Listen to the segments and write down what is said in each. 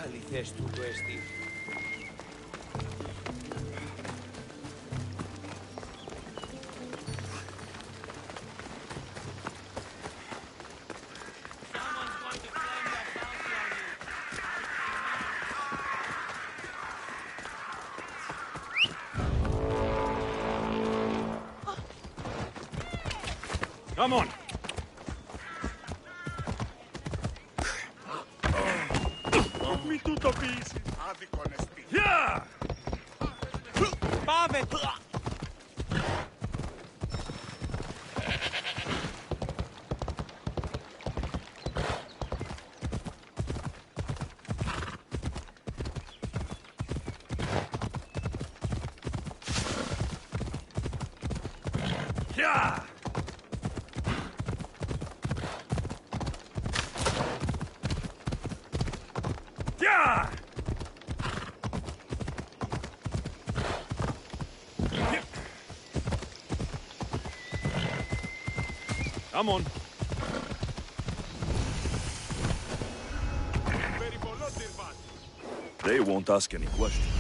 αληθές τούτο εστί. Come on! Μη του το πεις! Άδικο νεστή. Yeah! Πάμε! Yeah! Yeah! Come on. They won't ask any questions.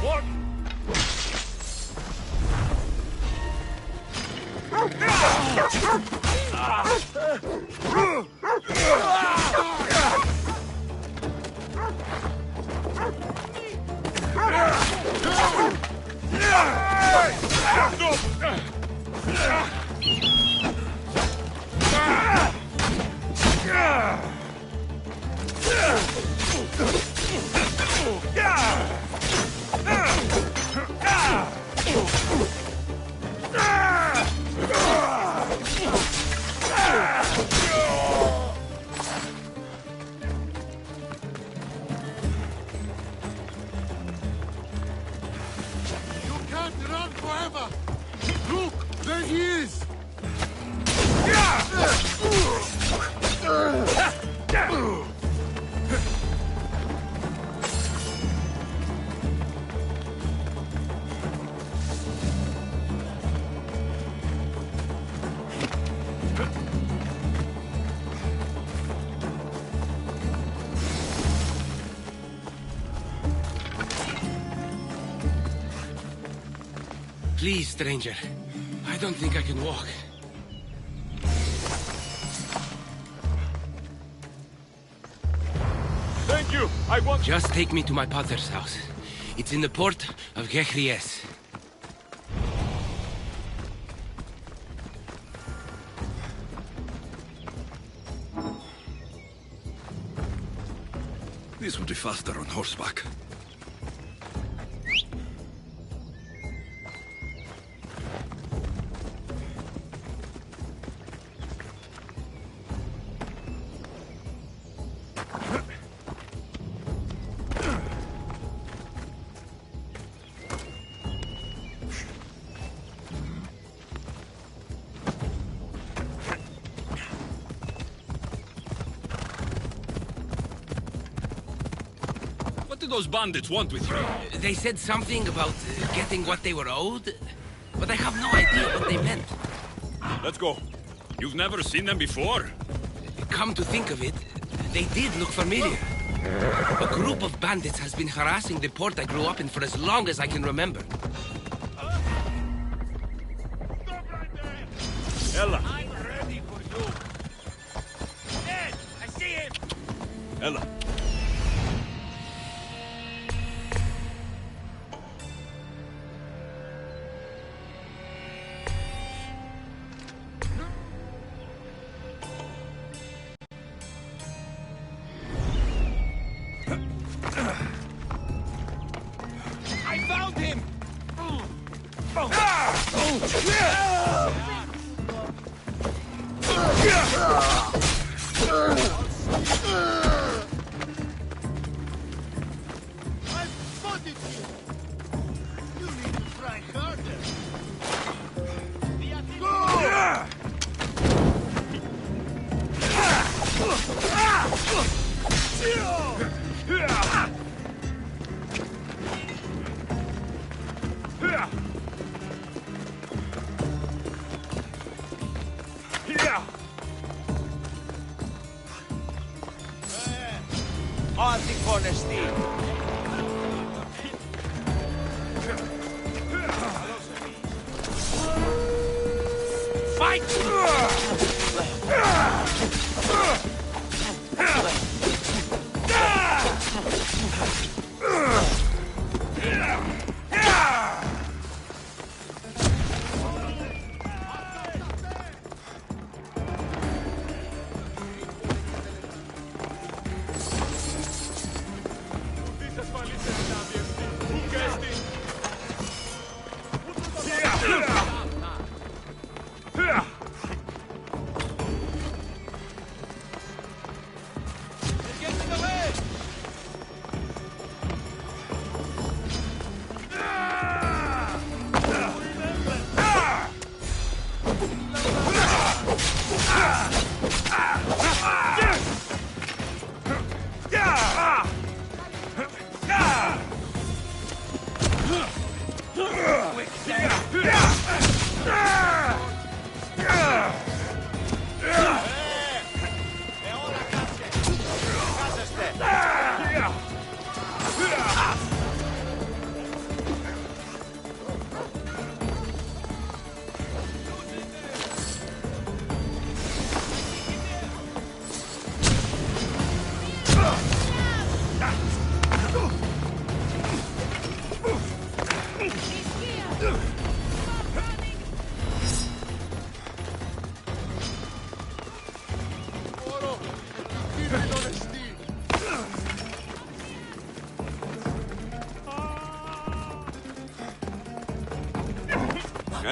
What? You can't run forever! Look! There he is! Please, stranger. I don't think I can walk. Thank you. I want... Just take me to my father's house. It's in the port of Gehries. This would be faster on horseback. What do those bandits want with you? They said something about getting what they were owed, but I have no idea what they meant. Let's go. You've never seen them before? Come to think of it, they did look familiar. A group of bandits has been harassing the port I grew up in for as long as I can remember. Ella. I'm ready for you! Ed! I see him! Ella. I found him! Αντιφωνεστή. Fight!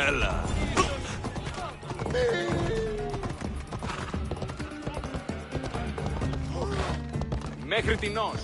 Έλα. Μέχρι την ως.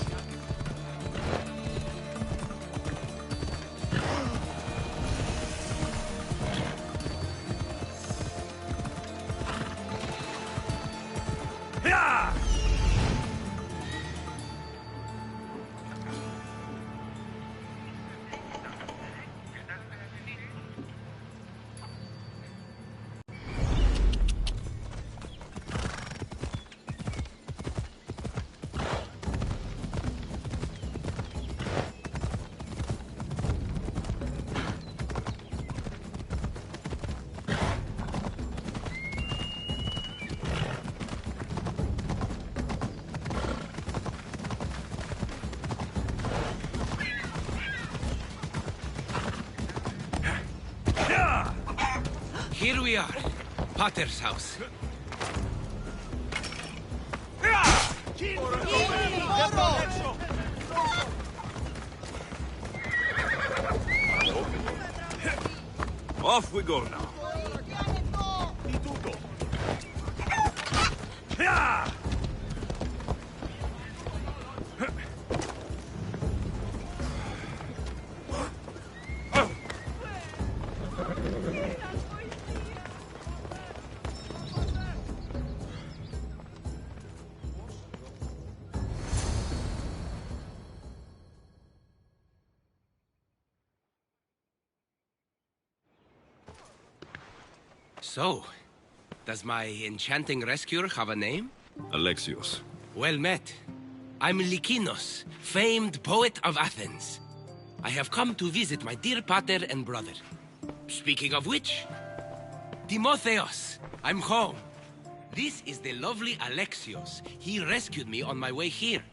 Here we are, Potter's house. Off we go now. So, does my enchanting rescuer have a name? Alexios. Well met. I'm Lykinos, famed poet of Athens. I have come to visit my dear pater and brother. Speaking of which, Timotheos, I'm home. This is the lovely Alexios. He rescued me on my way here.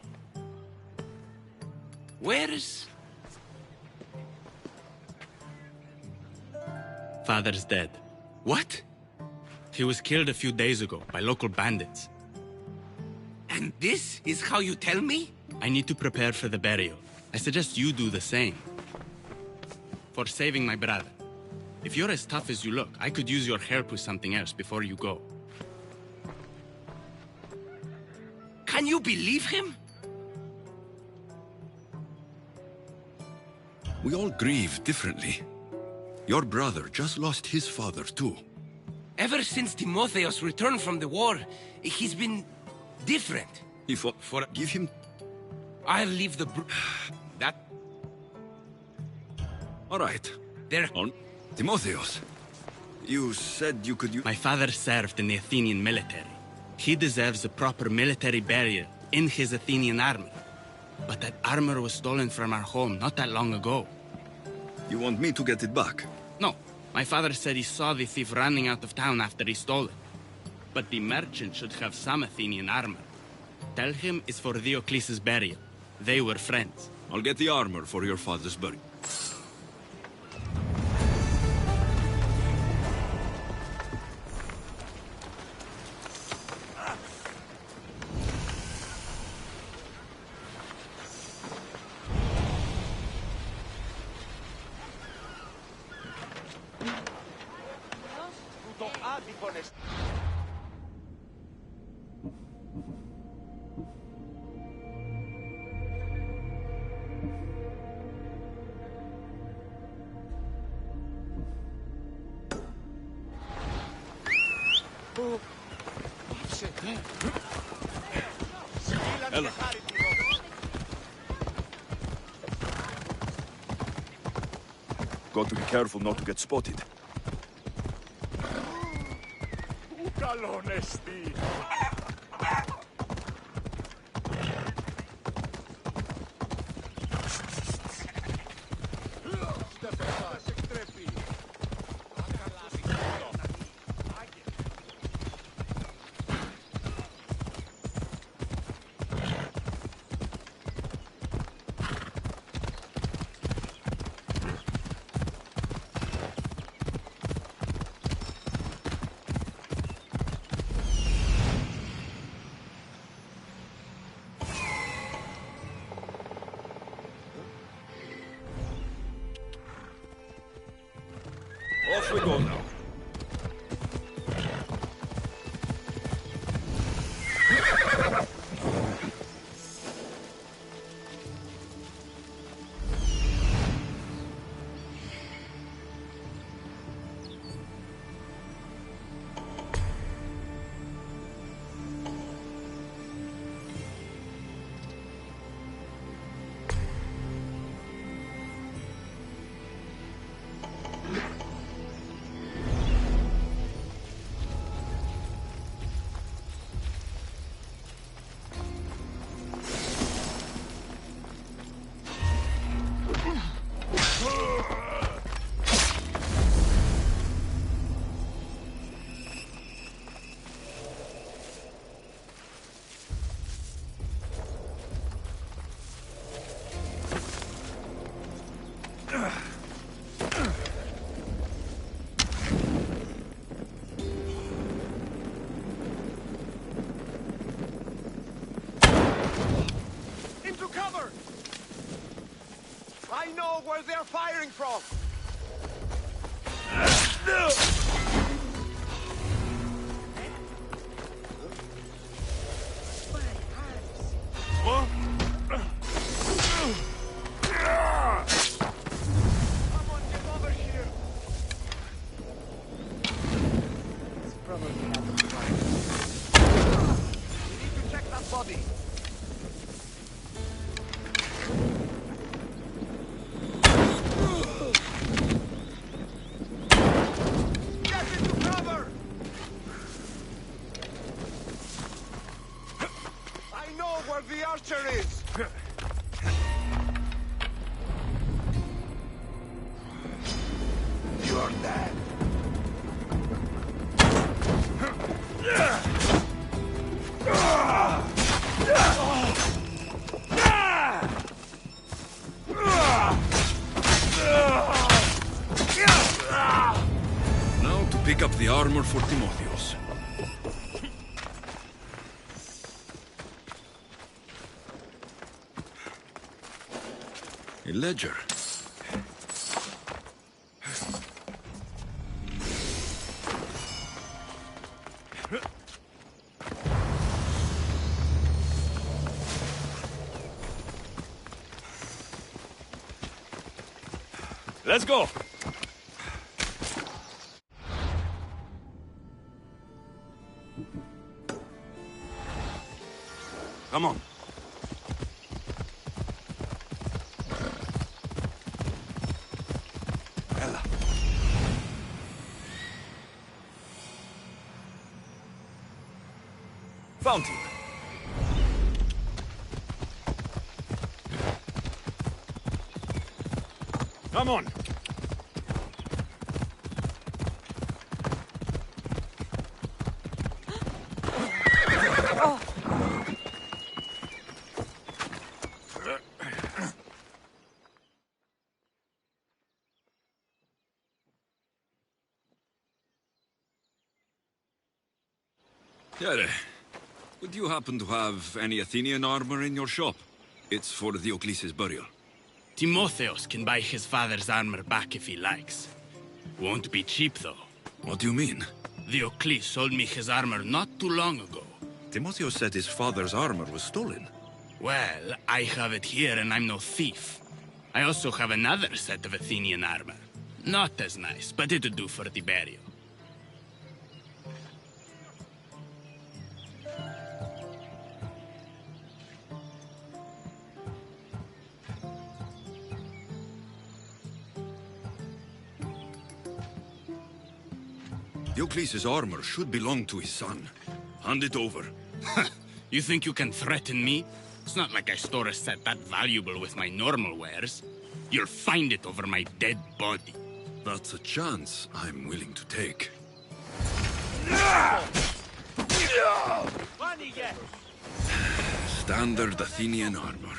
Where's... Father's dead. What? He was killed a few days ago by local bandits. And this is how you tell me? I need to prepare for the burial. I suggest you do the same. For saving my brother. If you're as tough as you look, I could use your help with something else before you go. Can you believe him? We all grieve differently. Your brother just lost his father, too. Ever since Timotheos returned from the war, he's been different. He fought For... Give him... I'll leave the... That... All right. There... On. Timotheos, you said you could use... My father served in the Athenian military. He deserves a proper military burial in his Athenian army. But that armor was stolen from our home not that long ago. You want me to get it back? No, my father said he saw the thief running out of town after he stole it. But the merchant should have some Athenian armor. Tell him it's for Diocles' burial. They were friends. I'll get the armor for your father's burial. Ella. Got to be careful not to get spotted. Off we go now. Into cover! I know where they're firing from! Someone get over here! It's probably not the fire. We need to check that body. Get into cover! I know where the archer is! You're dead! Now to pick up the armor for Timotheus. A ledger. Let's go! Come on. Ella. Found him. Come on. Yere, would you happen to have any Athenian armor in your shop? It's for Diocles' burial. Timotheos can buy his father's armor back if he likes. Won't be cheap, though. What do you mean? Diocles sold me his armor not too long ago. Timotheos said his father's armor was stolen. Well, I have it here and I'm no thief. I also have another set of Athenian armor. Not as nice, but it'll do for the burial. Diocles' armor should belong to his son. Hand it over. You think you can threaten me? It's not like I store a set that valuable with my normal wares. You'll find it over my dead body. That's a chance I'm willing to take. Standard Athenian armor.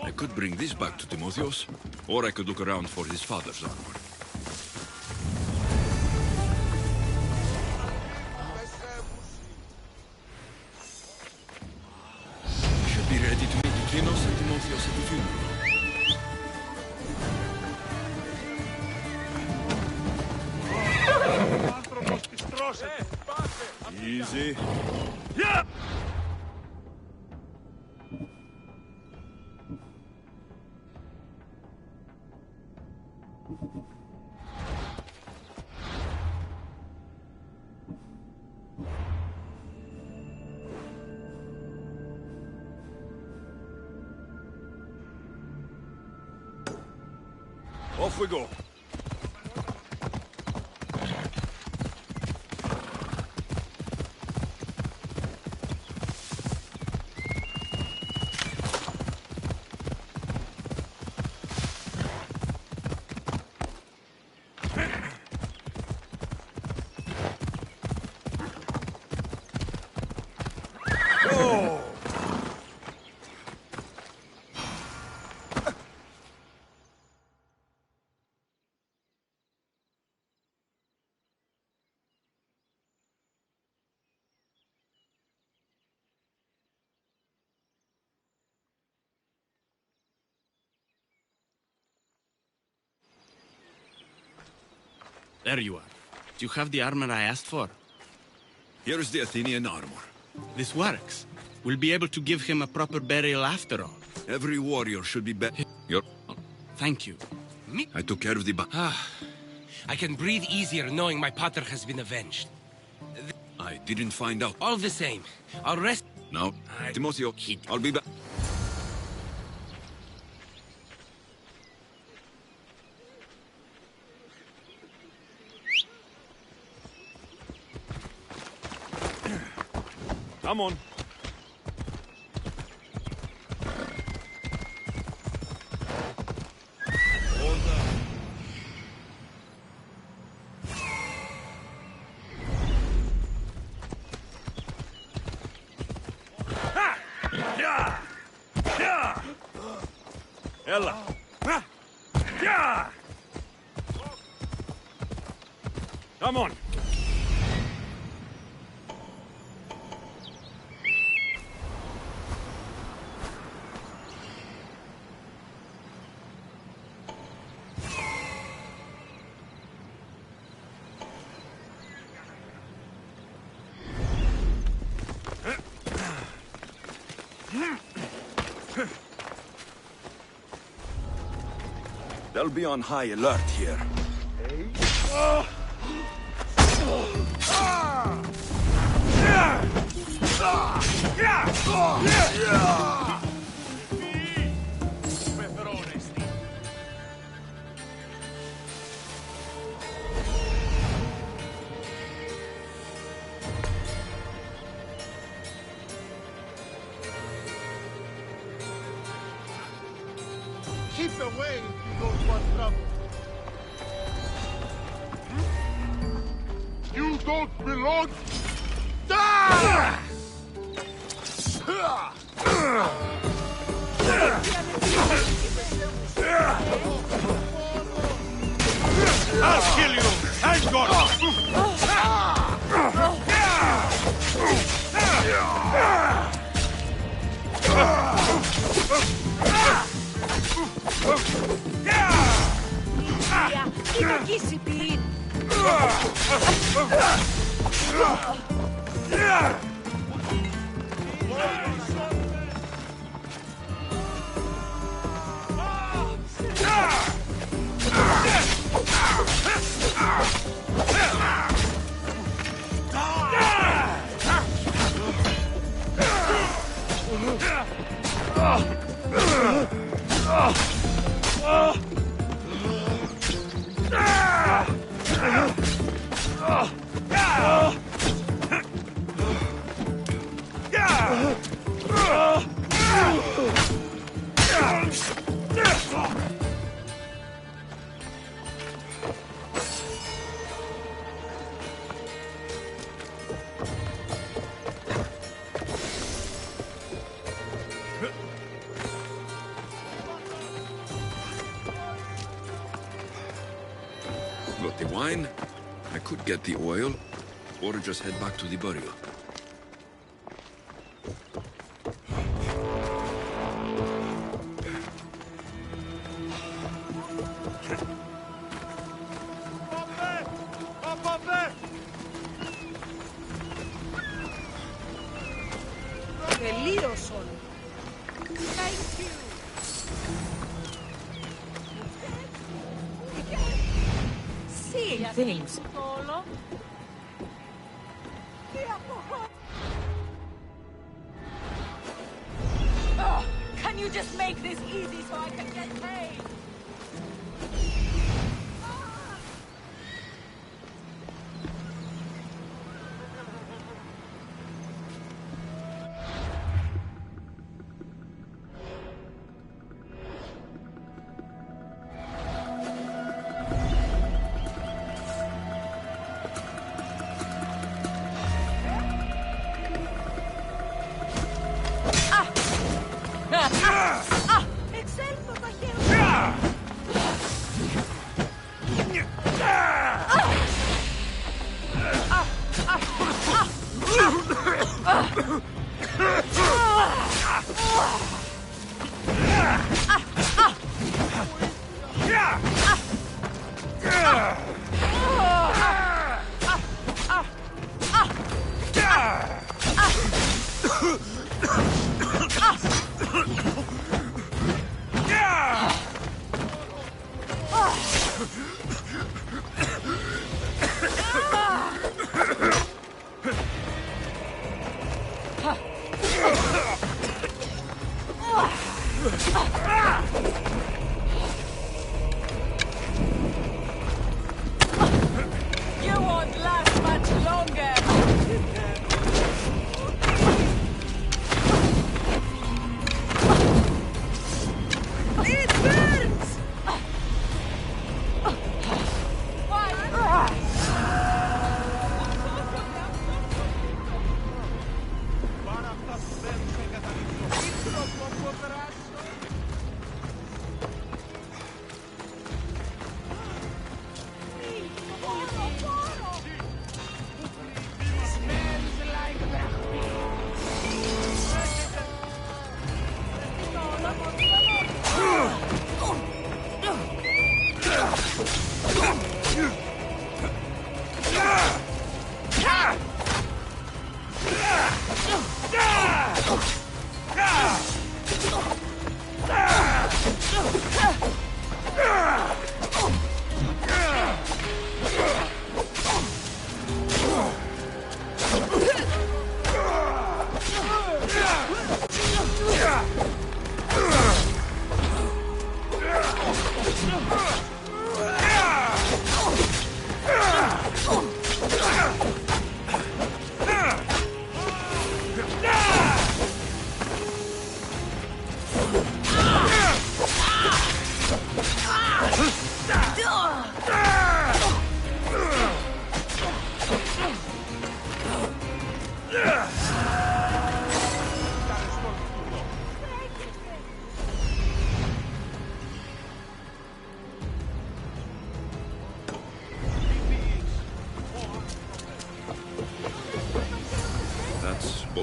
I could bring this back to Timotheos, or I could look around for his father's armor. Be ready to meet Lykinos and Timotheos at the funeral. Easy. Yeah! Off we go. There you are. Do you have the armor I asked for? Here is the Athenian armor. This works. We'll be able to give him a proper burial after all. Every warrior should be Thank you. Me? I took care of the I can breathe easier knowing my pater has been avenged. I didn't find out. All the same, I'll rest. No, Timotheo, I'll be back. Come on. Ella. Come on. They'll be on high alert here. Keep away, you don't You don't belong. Die! I'll kill you! Hang on! Got the wine? I could get the oil, or just head back to the burial. Τελείωσον. Thank you. Seeing things. Oh, can you just make this easy so I can get paid? You won't last much longer. It burns!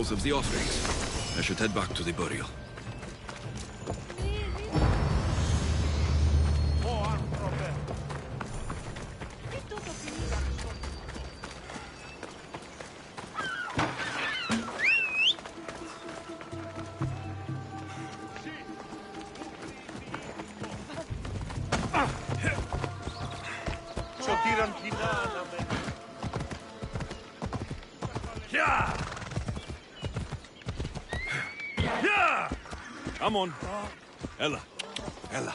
both of the offerings. I should head back to the burial. Come on. Ella. Ella.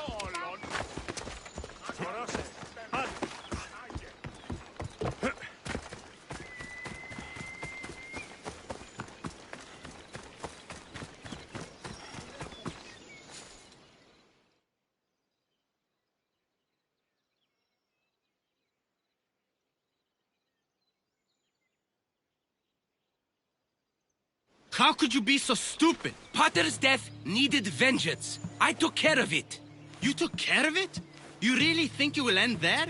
How could you be so stupid? Potter's death needed vengeance. I took care of it. You took care of it? You really think you will end there?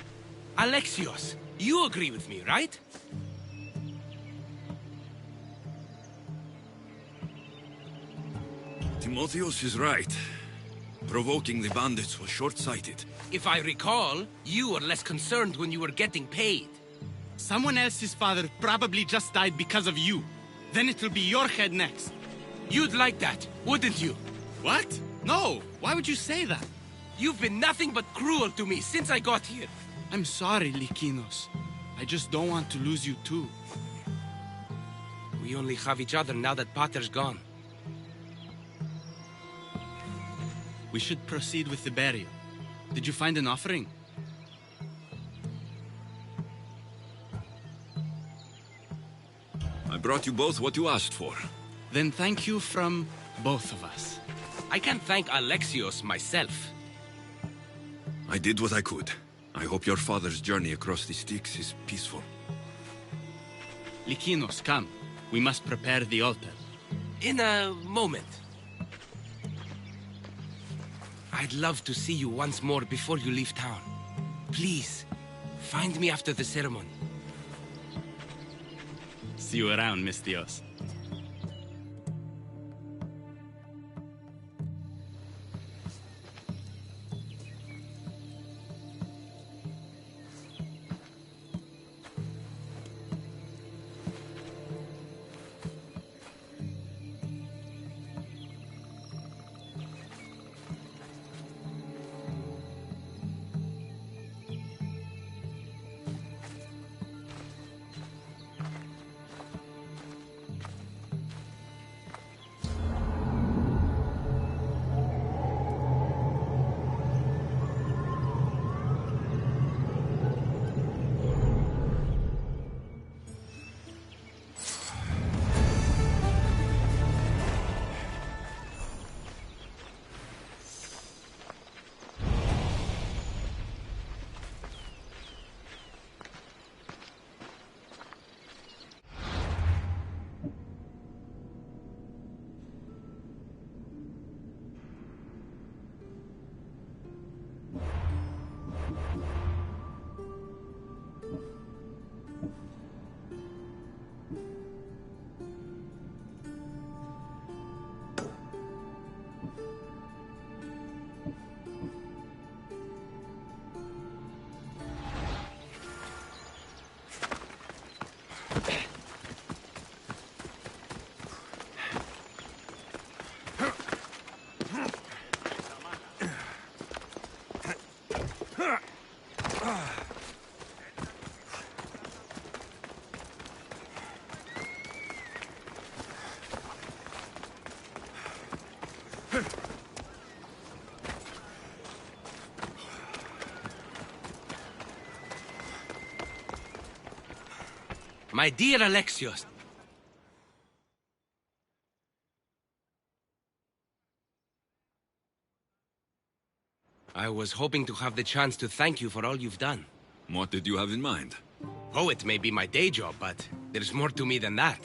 Alexios, you agree with me, right? Timotheos is right. Provoking the bandits was short-sighted. If I recall, you were less concerned when you were getting paid. Someone else's father probably just died because of you. Then it'll be your head next. You'd like that, wouldn't you? What? No! Why would you say that? You've been nothing but cruel to me since I got here. I'm sorry, Likinos. I just don't want to lose you too. We only have each other now that Potter's gone. We should proceed with the burial. Did you find an offering? I brought you both what you asked for. Then thank you from both of us. I can't thank Alexios myself. I did what I could. I hope your father's journey across the Styx is peaceful. Likinos, come. We must prepare the altar. In a moment. I'd love to see you once more before you leave town. Please, find me after the ceremony. See you around, Mistios. My dear Alexios. I was hoping to have the chance to thank you for all you've done. What did you have in mind? Poet may be my day job, but there's more to me than that.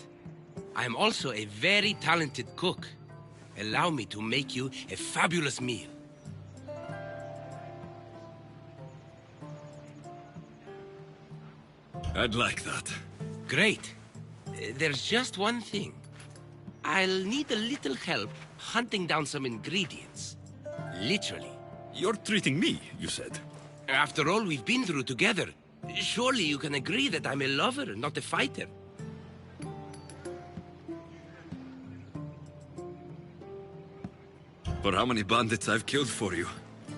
I am also a very talented cook. Allow me to make you a fabulous meal. I'd like that. Great. There's just one thing. I'll need a little help hunting down some ingredients. Literally. You're treating me, you said. After all we've been through together, surely you can agree that I'm a lover, not a fighter. For how many bandits I've killed for you,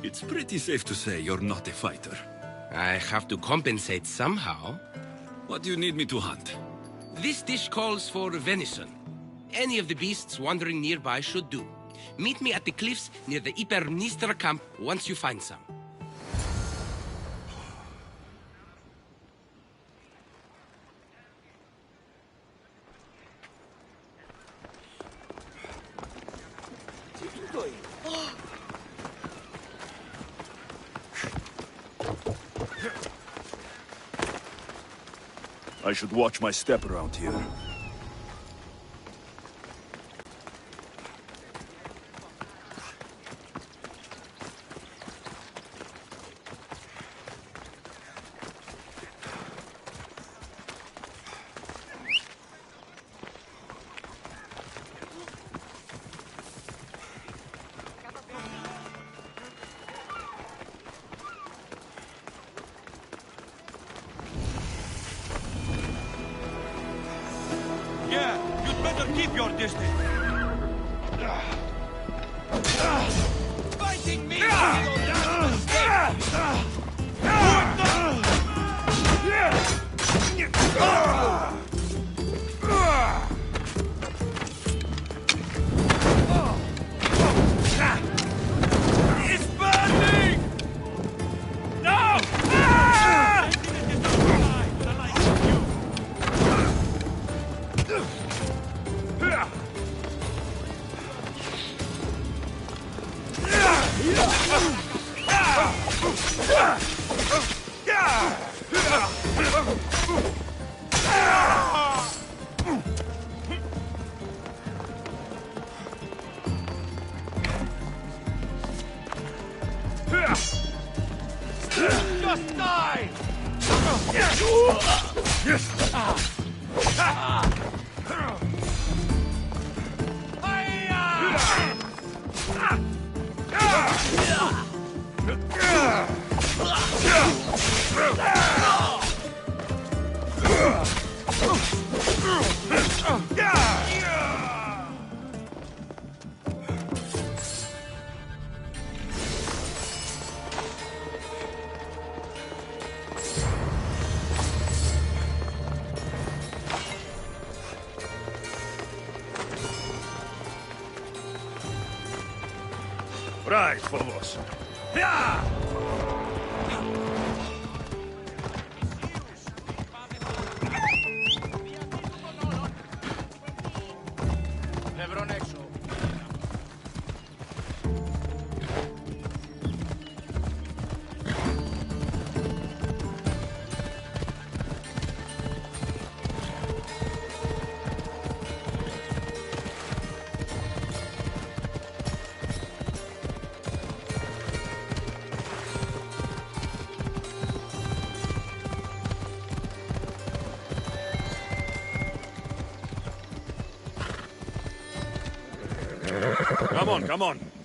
it's pretty safe to say you're not a fighter. I have to compensate somehow. What do you need me to hunt? This dish calls for venison. Any of the beasts wandering nearby should do. Meet me at the cliffs near the Ipernistra camp once you find some. I should watch my step around here. Yeah, you'd better keep your distance. Fighting me! It's burning! No! Just die! Right, Phobos.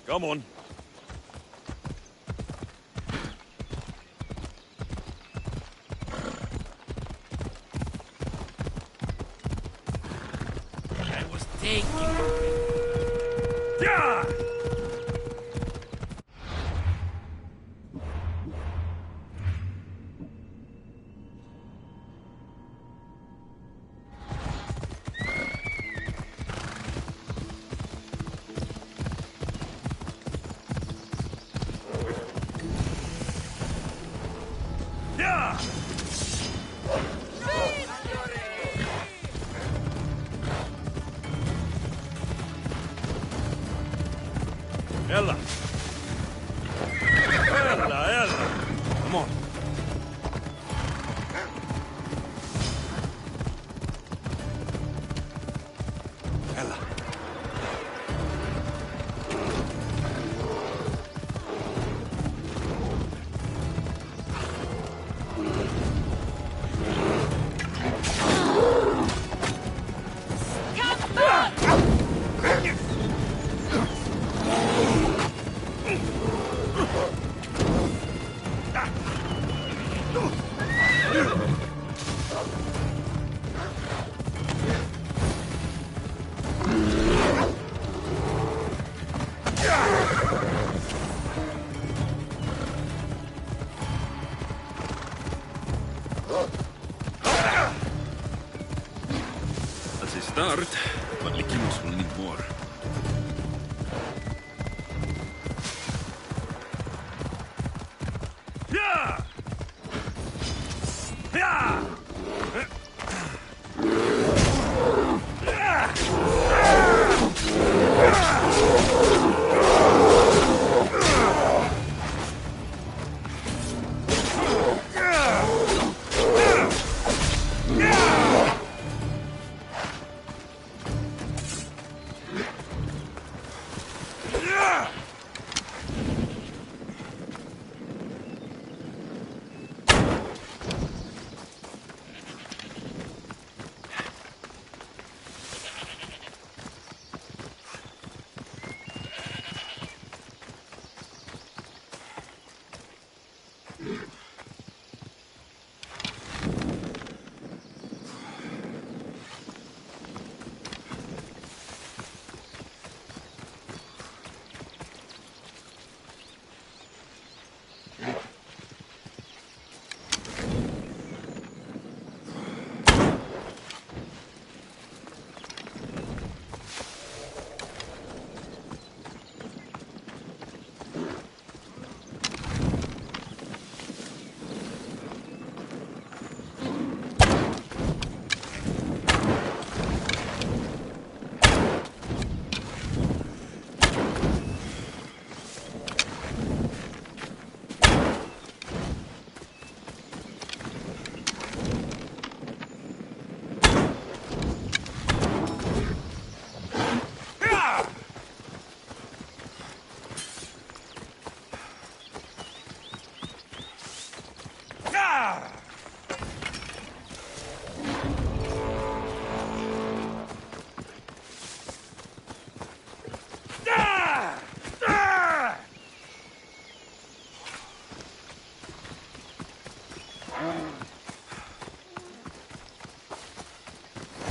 Come on. I was taking... Yeah! Ella! Come on. Ella. Come back! start, but Lykinos will need more. Yeah! Yeah!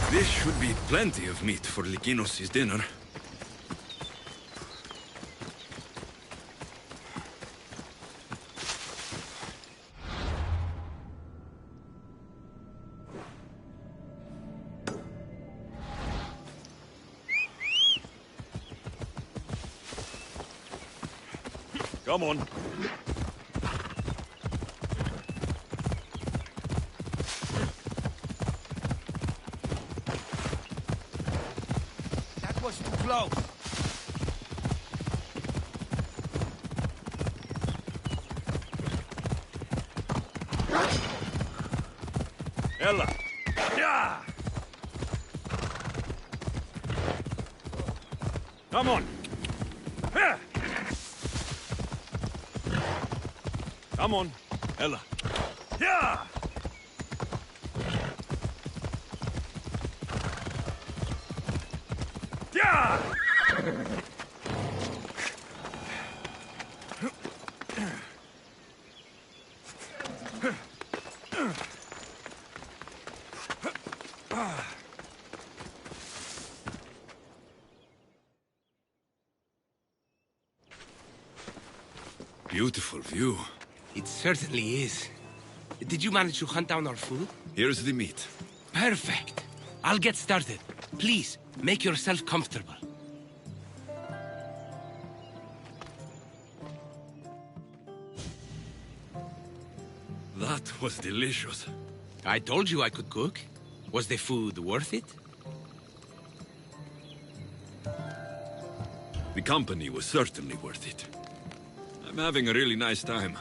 This should be plenty of meat for Lykinos' dinner. Come on. That was too close. Ella. Yeah! Come on. Here. Come on, Ella. Yeah! Yeah! Beautiful view. It certainly is. Did you manage to hunt down our food? Here's the meat. Perfect. I'll get started. Please, make yourself comfortable. That was delicious. I told you I could cook. Was the food worth it? The company was certainly worth it. I'm having a really nice time.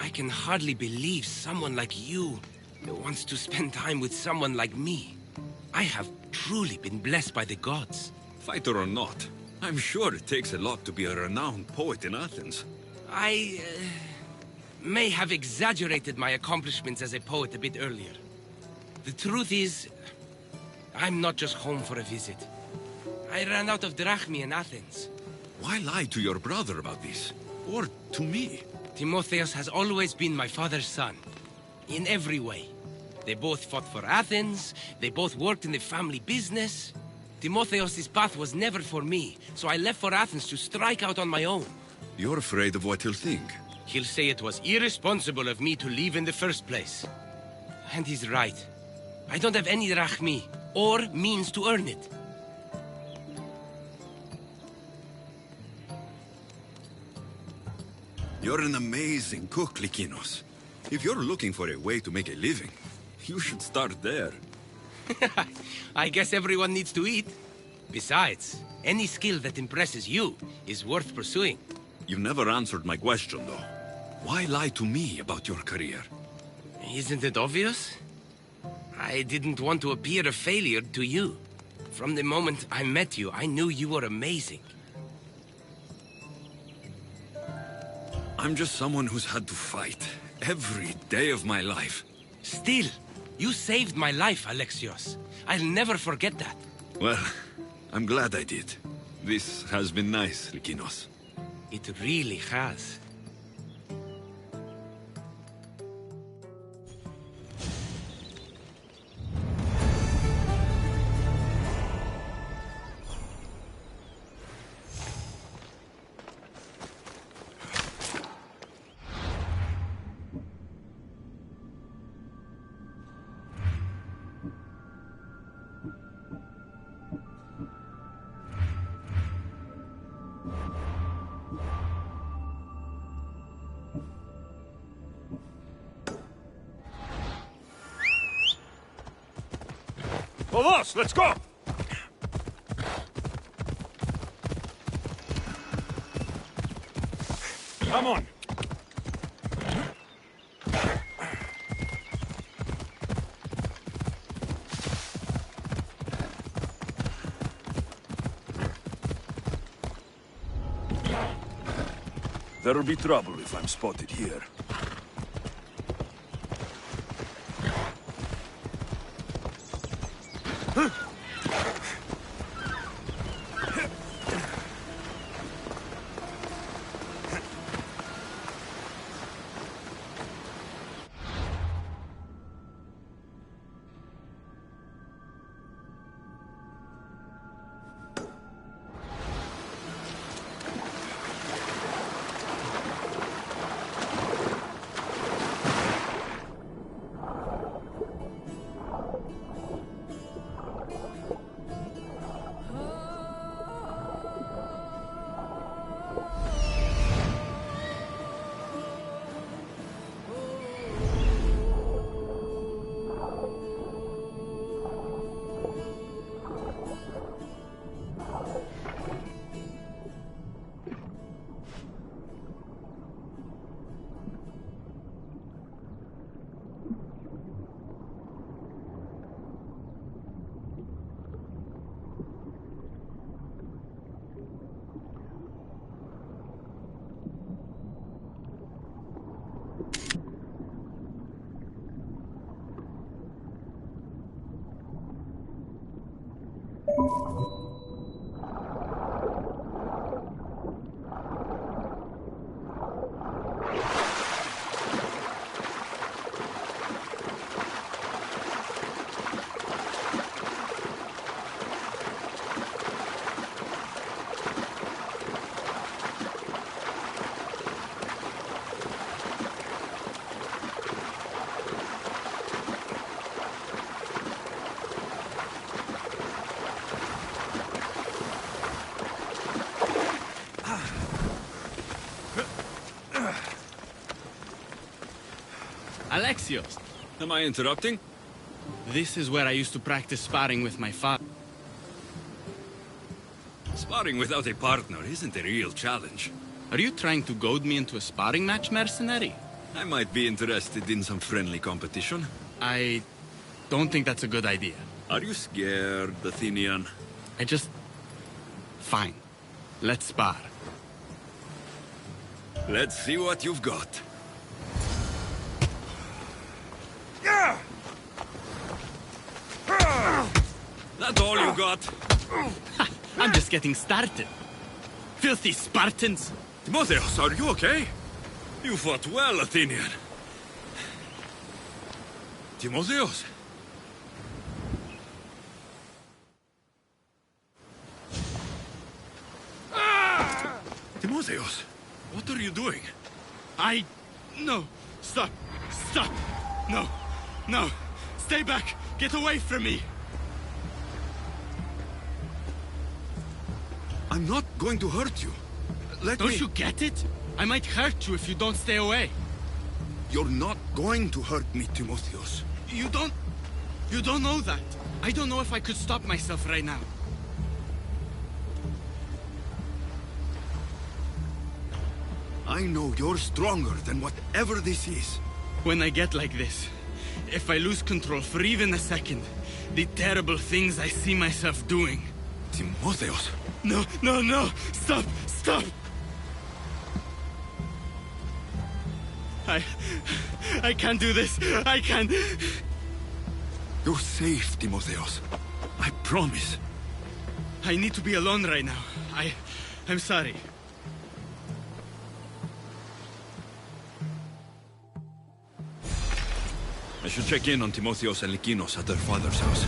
I can hardly believe someone like you wants to spend time with someone like me. I have truly been blessed by the gods. Fighter or not, I'm sure it takes a lot to be a renowned poet in Athens. I may have exaggerated my accomplishments as a poet a bit earlier. The truth is, I'm not just home for a visit. I ran out of drachmi in Athens. Why lie to your brother about this? Or to me? Timotheos has always been my father's son. In every way. They both fought for Athens, they both worked in the family business. Timotheos' path was never for me, so I left for Athens to strike out on my own. You're afraid of what he'll think. He'll say it was irresponsible of me to leave in the first place. And he's right. I don't have any drachmi, or means to earn it. You're an amazing cook, Likinos. If you're looking for a way to make a living, you should start there. I guess everyone needs to eat. Besides, any skill that impresses you is worth pursuing. You never answered my question, though. Why lie to me about your career? Isn't it obvious? I didn't want to appear a failure to you. From the moment I met you, I knew you were amazing. I'm just someone who's had to fight every day of my life. Still, you saved my life, Alexios. I'll never forget that. Well, I'm glad I did. This has been nice, Likinos. It really has. Vamos, let's go! Come on. There'll be trouble if I'm spotted here. Alexios, Am I interrupting? this is where I used to practice sparring with my father. Sparring without a partner isn't a real challenge. Are you trying to goad me into a sparring match, mercenary? I might be interested in some friendly competition. I don't think that's a good idea. Are you scared, Athenian? I just... Fine. Let's spar. Let's see what you've got. That's all you got? I'm just getting started. Filthy Spartans! Timotheos, are you okay? You fought well, Athenian. Timotheos? Timotheos, what are you doing? No! Stop! Stop! No! No! Stay back! Get away from me! I'm not going to hurt you. Let me... Don't you get it? I might hurt you if you don't stay away. You're not going to hurt me, Timotheos. You don't know that. I don't know if I could stop myself right now. I know you're stronger than whatever this is. When I get like this, if I lose control for even a second, the terrible things I see myself doing. Timotheos. No, no, no! Stop! Stop! I can't do this. I can't. You're safe, Timotheos. I promise. I need to be alone right now. I'm sorry. I should check in on Timotheos and Lykinos at their father's house.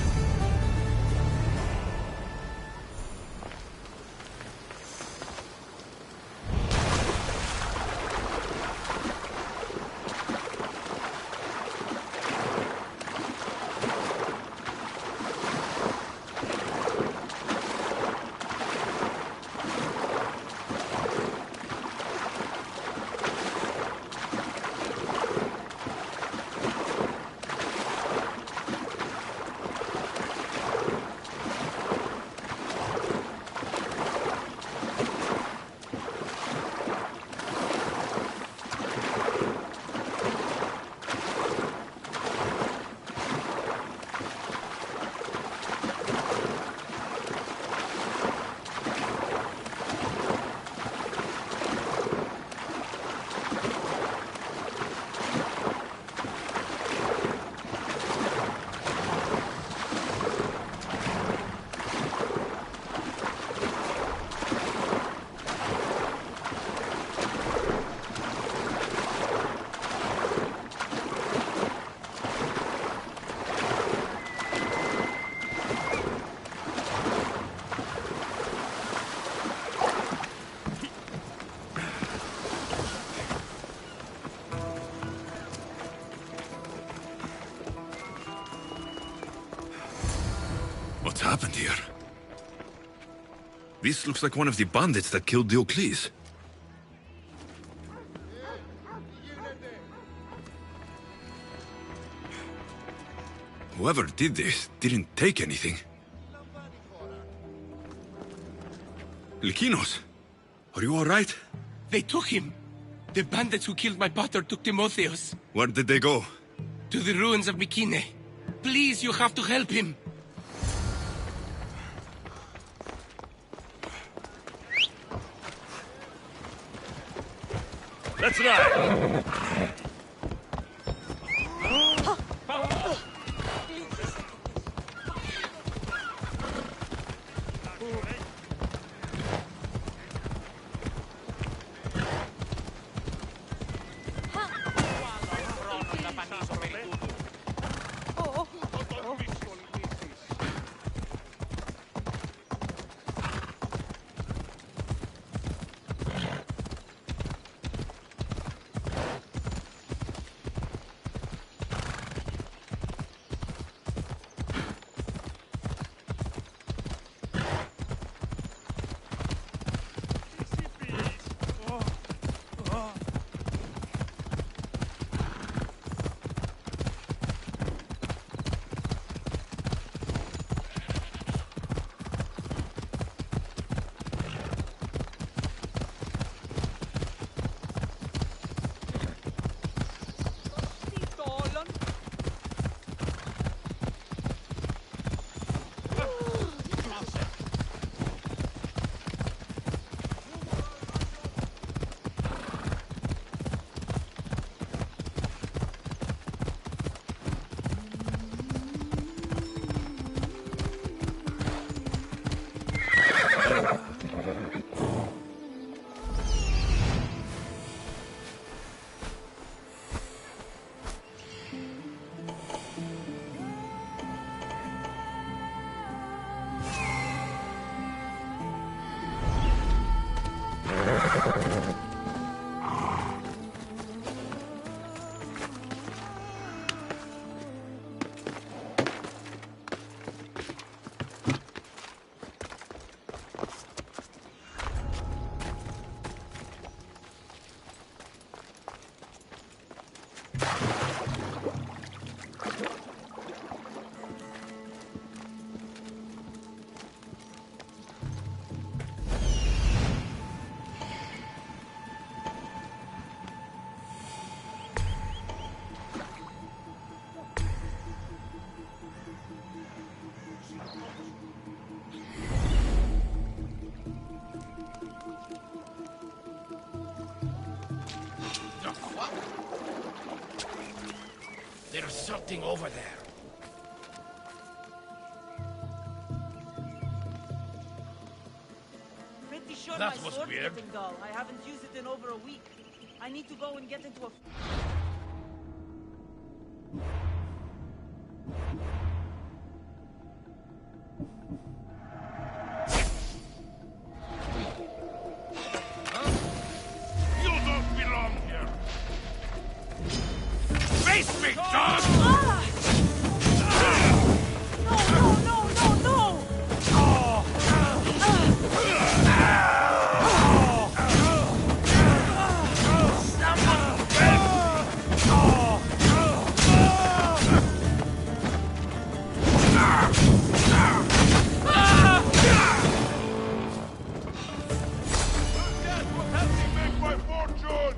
What's happened here? This looks like one of the bandits that killed Diocles. Whoever did this didn't take anything. Lykinos, are you all right? They took him. The bandits who killed my pater took Timotheos. Where did they go? To the ruins of Mykine. Please, you have to help him. Let's ride! something over there. Pretty sure That my was sword's weird. getting dull. I haven't used it in over a week. I need to go and get into a... You don't belong here. Face me, dog! No, no, no, no, no! That will help me make my fortune!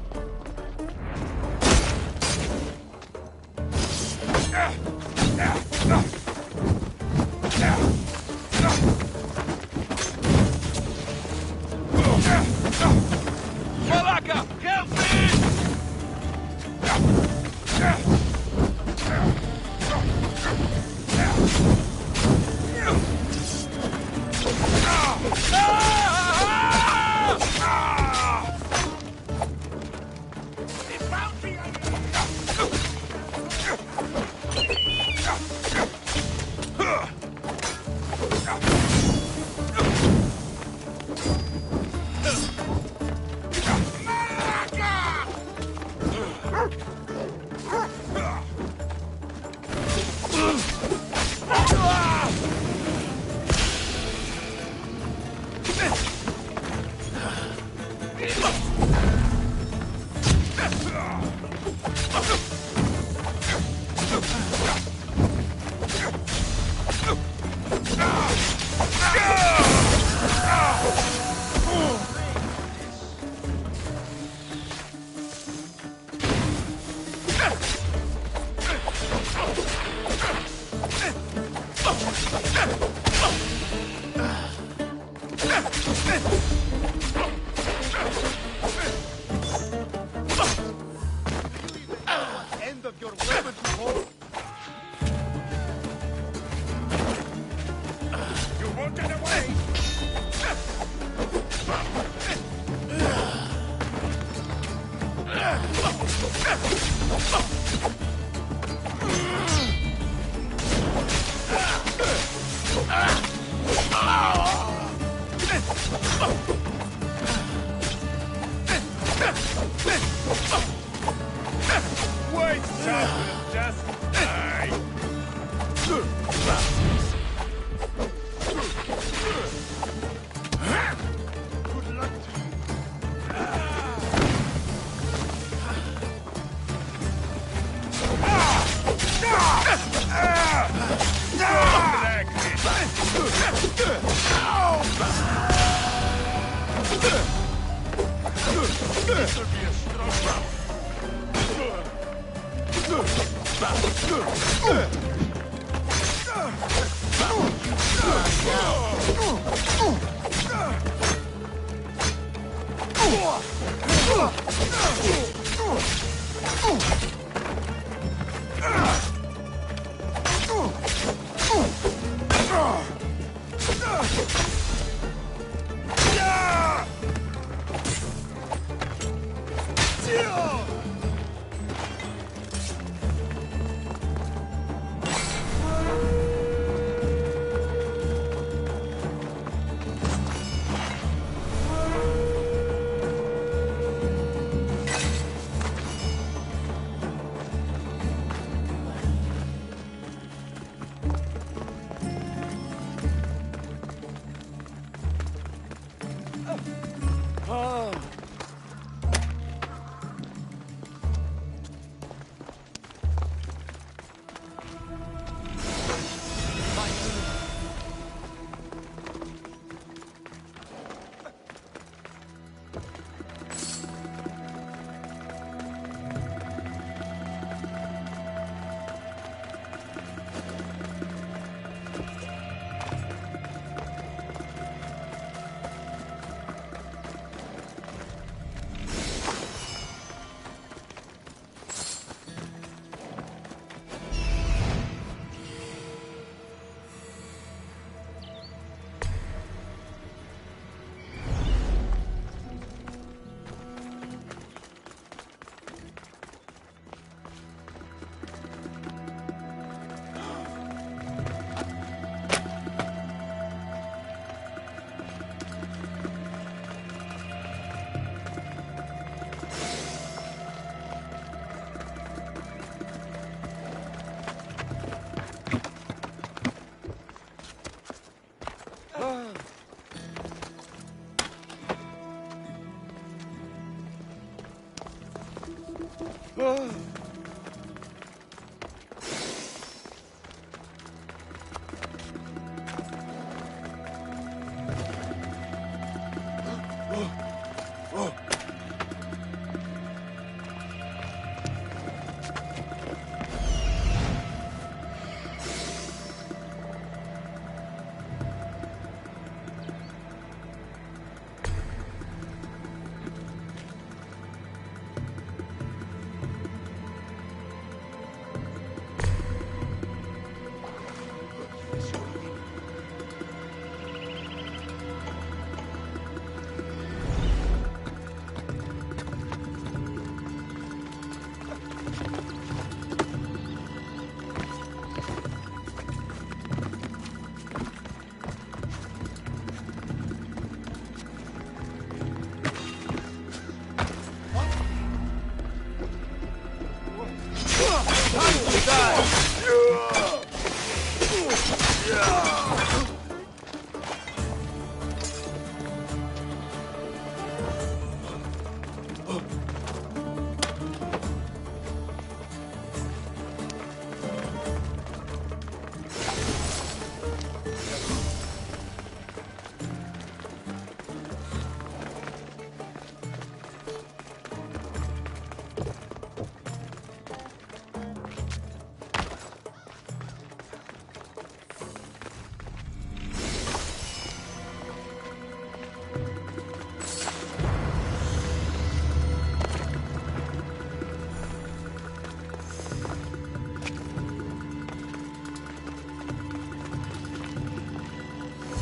Malaka, help me! They found me! End of your weapon to hold. You won't get away! Wait, champion, just die! Good luck to you. This will be a strong round.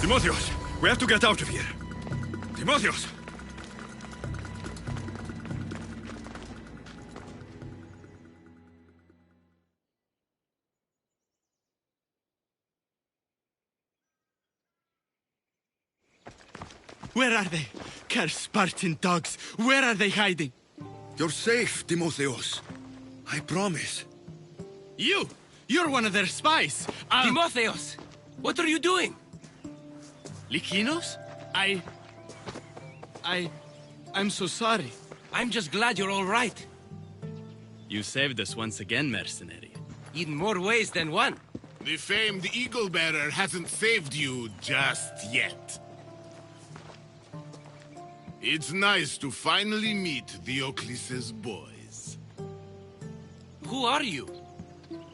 Timotheos, we have to get out of here. Timotheos! Where are they? Cursed Spartan dogs! Where are they hiding? You're safe, Timotheos. I promise. You're one of their spies! Timotheos! What are you doing? Lykinos? I'm so sorry. I'm just glad you're all right. You saved us once again, mercenary. In more ways than one. The famed Eagle Bearer hasn't saved you just yet. It's nice to finally meet Diocles' boys. Who are you?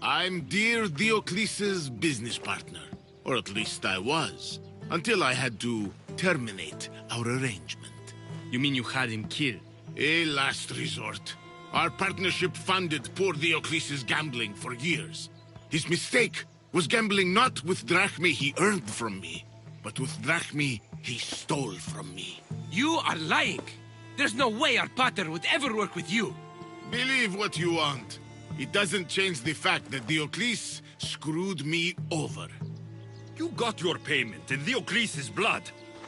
I'm dear Diocles' business partner. Or at least I was. Until I had to terminate our arrangement. You mean you had him killed? A last resort. Our partnership funded poor Diocles' gambling for years. His mistake was gambling not with drachmae he earned from me, but with drachmae he stole from me. You are lying. There's no way our pater would ever work with you. Believe what you want. It doesn't change the fact that Diocles screwed me over. You got your payment in Diocles' blood.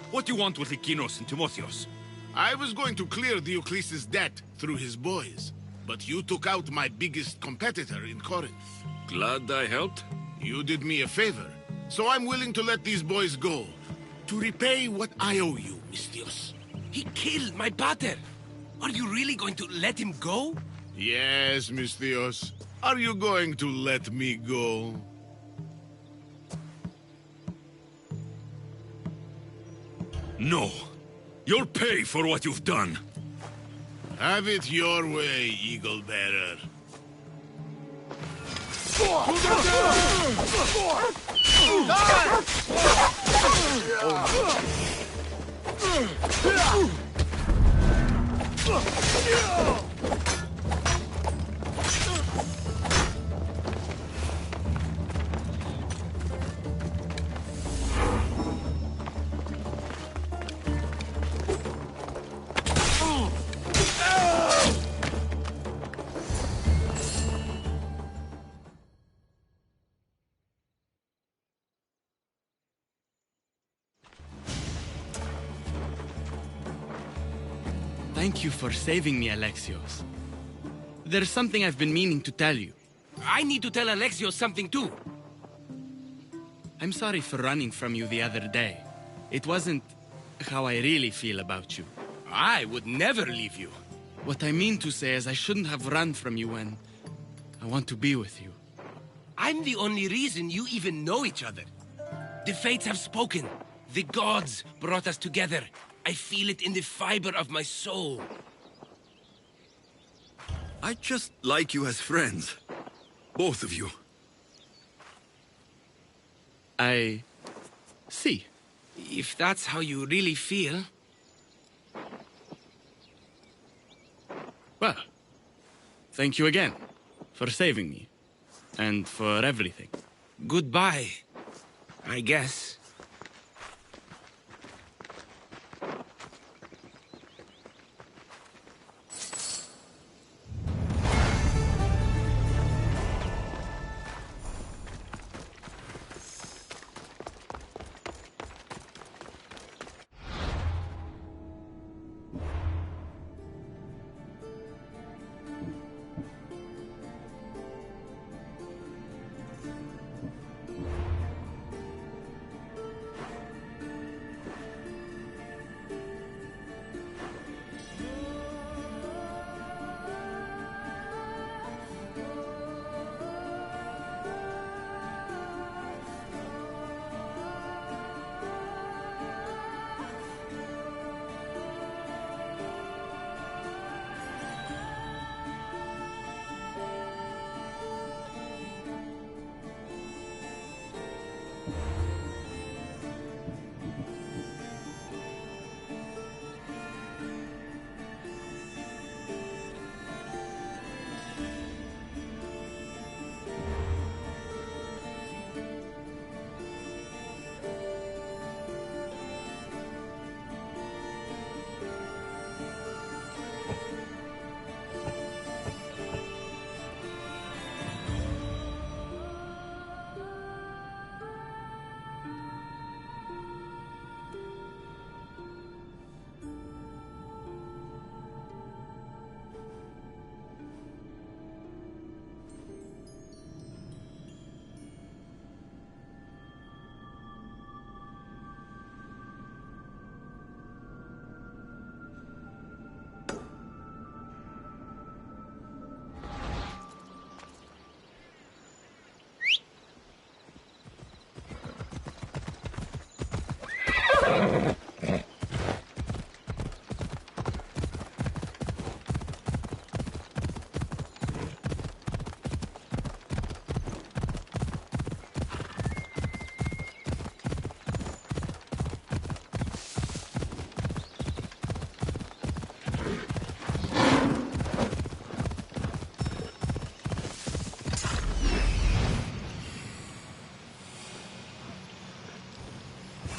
What do you want with Lykinos and Timotheos? I was going to clear Diocles' debt through his boys, but you took out my biggest competitor in Corinth. Glad I helped? You did me a favor, so I'm willing to let these boys go, to repay what I owe you, Mistios. He killed my pater. Are you really going to let him go? Yes, Mistios. Are you going to let me go? No. You'll pay for what you've done. Have it your way, Eagle Bearer. Thank you for saving me, Alexios. There's something I've been meaning to tell you. I need to tell Alexios something too. I'm sorry for running from you the other day. It wasn't how I really feel about you. I would never leave you. What I mean to say is I shouldn't have run from you when I want to be with you. I'm the only reason you even know each other. The fates have spoken. The gods brought us together. I feel it in the fiber of my soul. I just like you as friends. Both of you. I see. If that's how you really feel... Well, thank you again for saving me and for everything. Goodbye, I guess.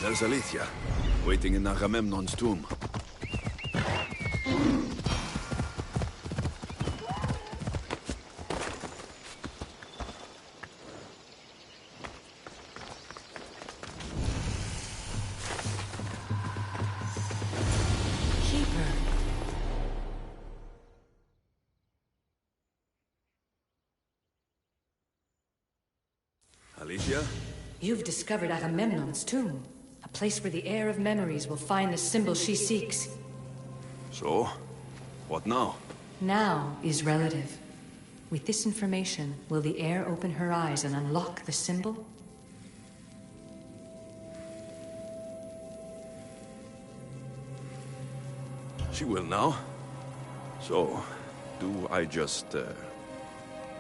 There's Alicia, waiting in Agamemnon's tomb. Alicia? You've discovered Agamemnon's tomb. A place where the heir of memories will find the symbol she seeks. So? What now? Now is relative. With this information, will the heir open her eyes and unlock the symbol? She will now. So, do I just,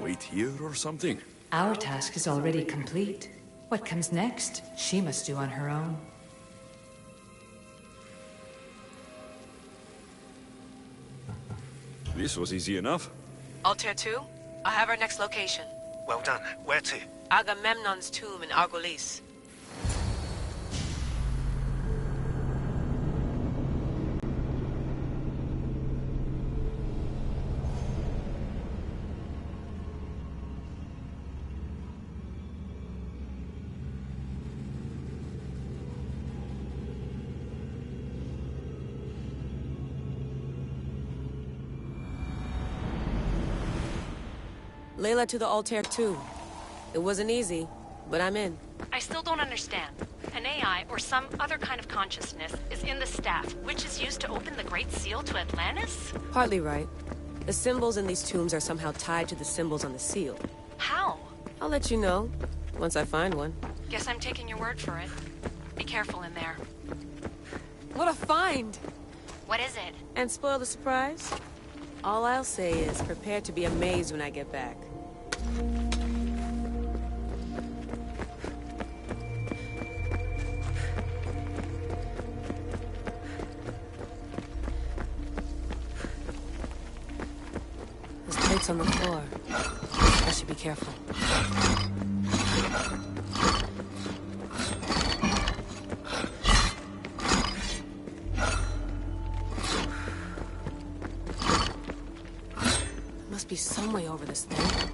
wait here or something? Our task is already complete. What comes next, she must do on her own. This was easy enough. Altair 2, I have our next location. Well done. Where to? Agamemnon's tomb in Argolis. Layla to the Altair 2. It wasn't easy, but I'm in. I still don't understand. An AI or some other kind of consciousness is in the staff, which is used to open the Great Seal to Atlantis? Partly right. The symbols in these tombs are somehow tied to the symbols on the seal. How? I'll let you know, once I find one. Guess I'm taking your word for it. Be careful in there. What a find! What is it? And spoil the surprise? All I'll say is, prepare to be amazed when I get back. There's plates on the floor. I should be careful. Must be some way over this thing.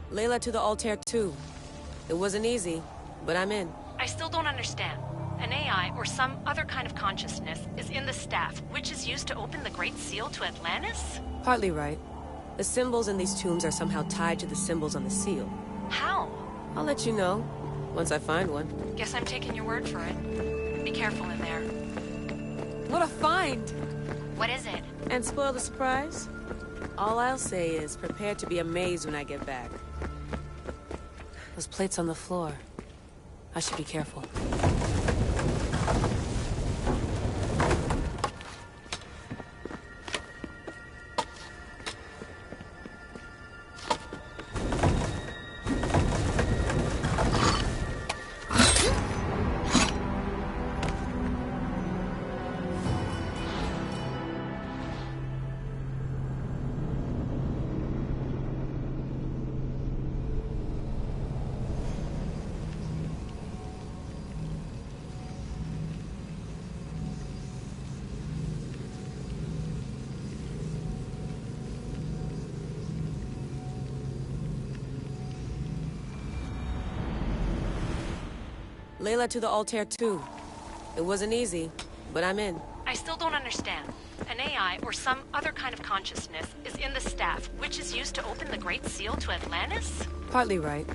Layla to the altar too. It wasn't easy, but I'm in. I still don't understand. An AI or some other kind of consciousness is in the staff, which is used to open the Great Seal to Atlantis? Partly right. The symbols in these tombs are somehow tied to the symbols on the seal. How? I'll let you know, once I find one. Guess I'm taking your word for it. Be careful in there. What a find! What is it? And spoil the surprise? All I'll say is, prepare to be amazed when I get back. Those plates on the floor. I should be careful. Layla to the altar too. It wasn't easy, but I'm in. I still don't understand. An AI or some other kind of consciousness is in the staff, which is used to open the Great Seal to Atlantis? Partly right.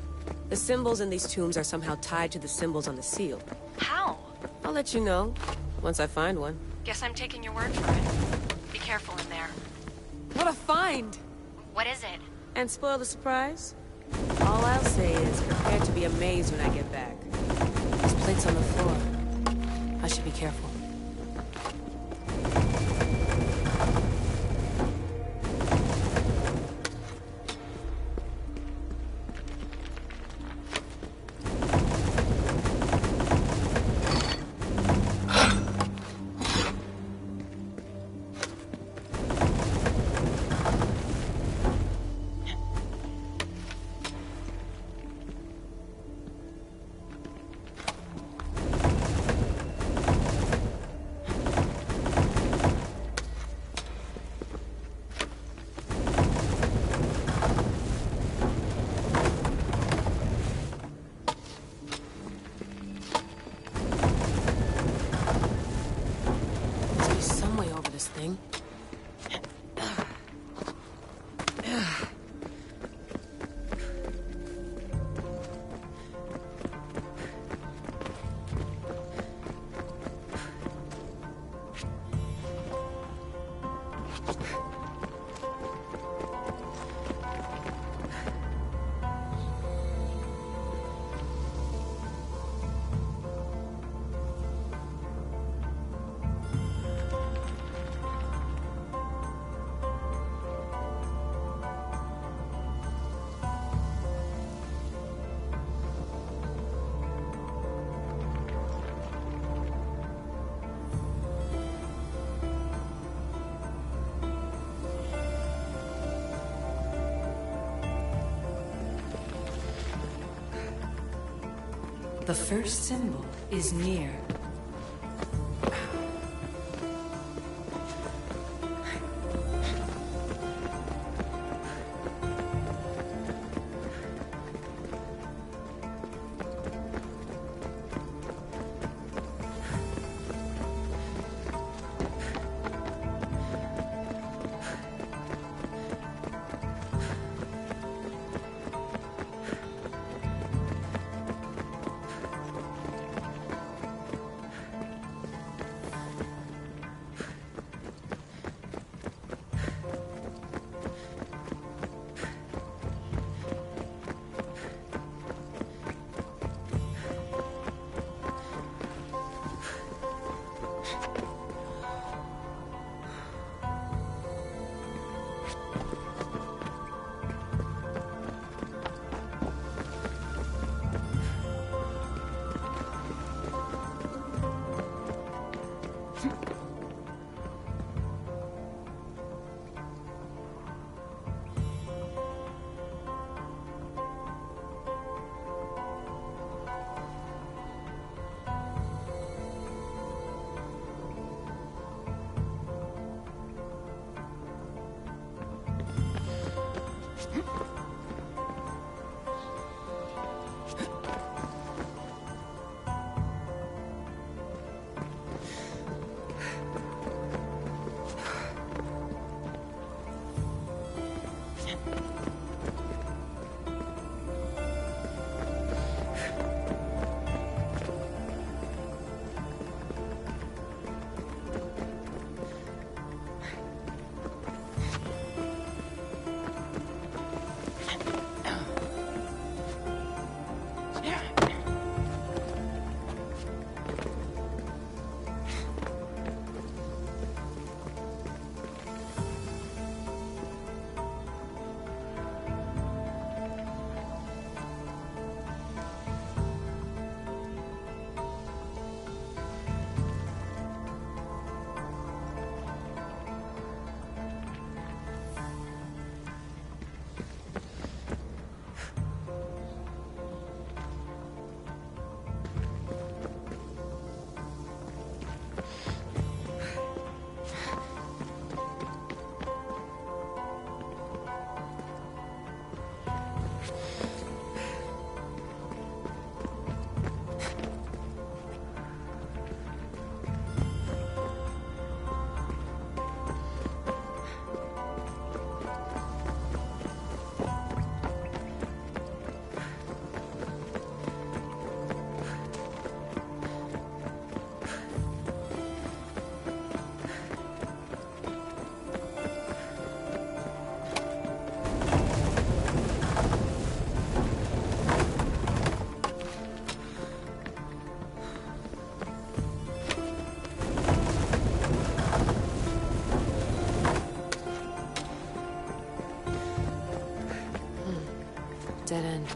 The symbols in these tombs are somehow tied to the symbols on the seal. How? I'll let you know, once I find one. Guess I'm taking your word for it. Be careful in there. What a find! What is it? And spoil the surprise? All I'll say is, prepare to be amazed when I get back. There's plates on the floor. I should be careful. The first symbol is near. Dead end.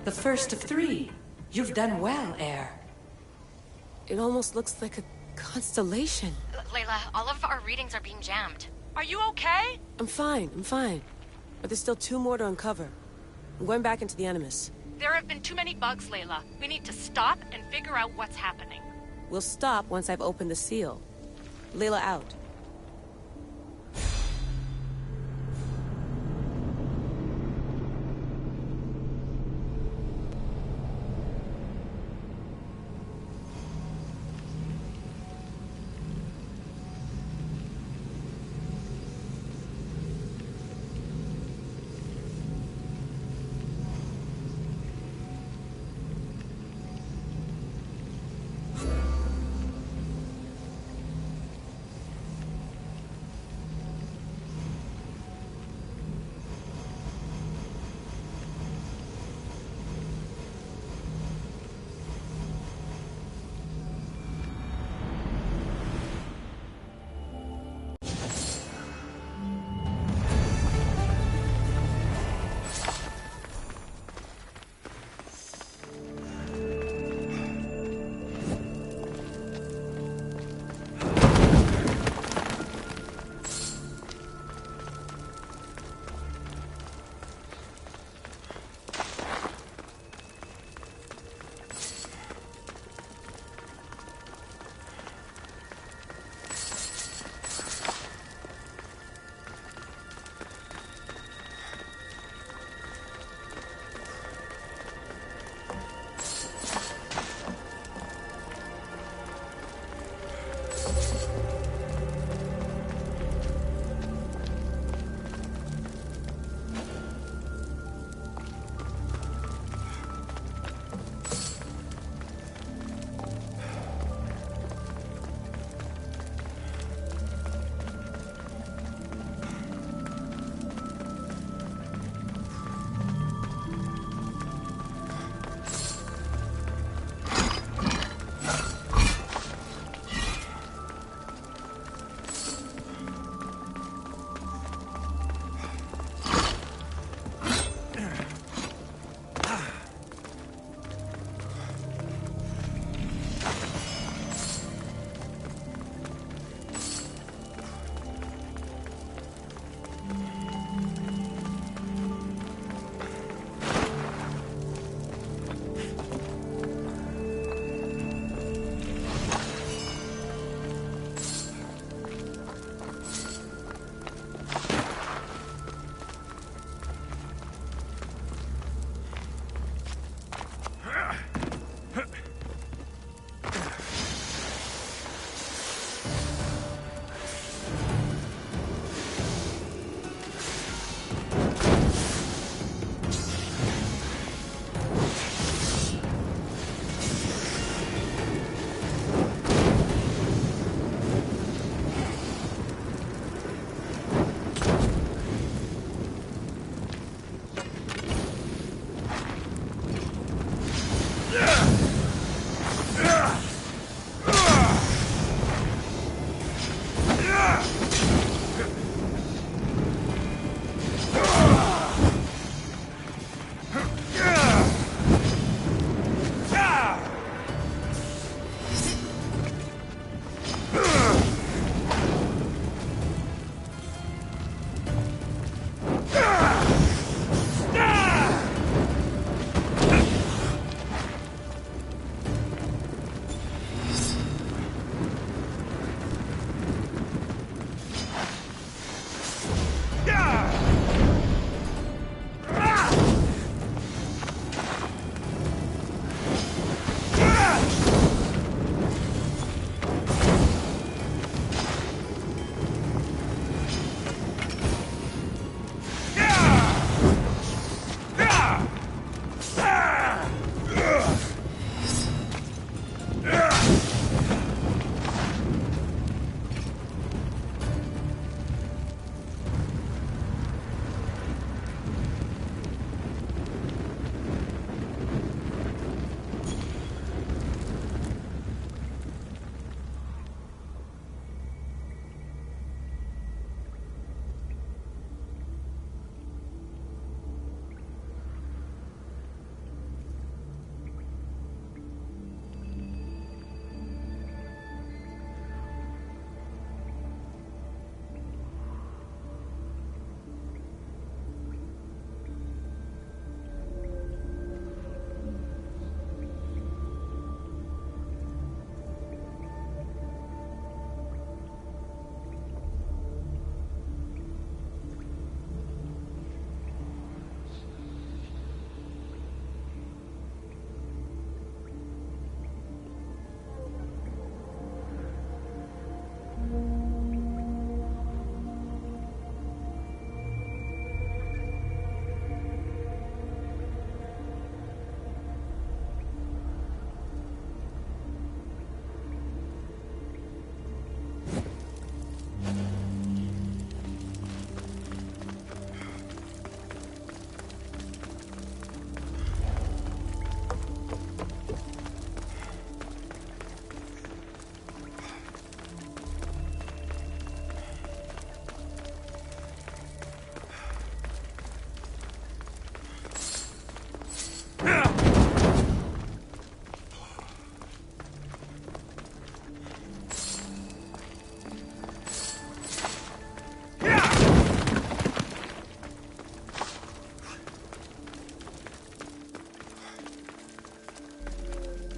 The first of 3. You've done well, Heir. It almost looks like a constellation. Layla, all of our readings are being jammed. Are you okay? I'm fine. But there's still 2 more to uncover. I'm going back into the Animus. There have been too many bugs, Layla. We need to stop and figure out what's happening. We'll stop once I've opened the seal. Layla out.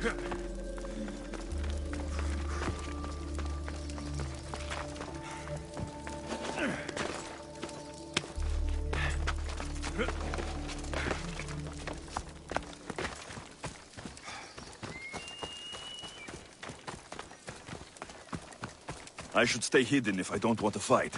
I should stay hidden if I don't want to fight.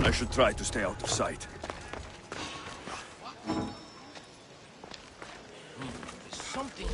I should try to stay out of sight. Something.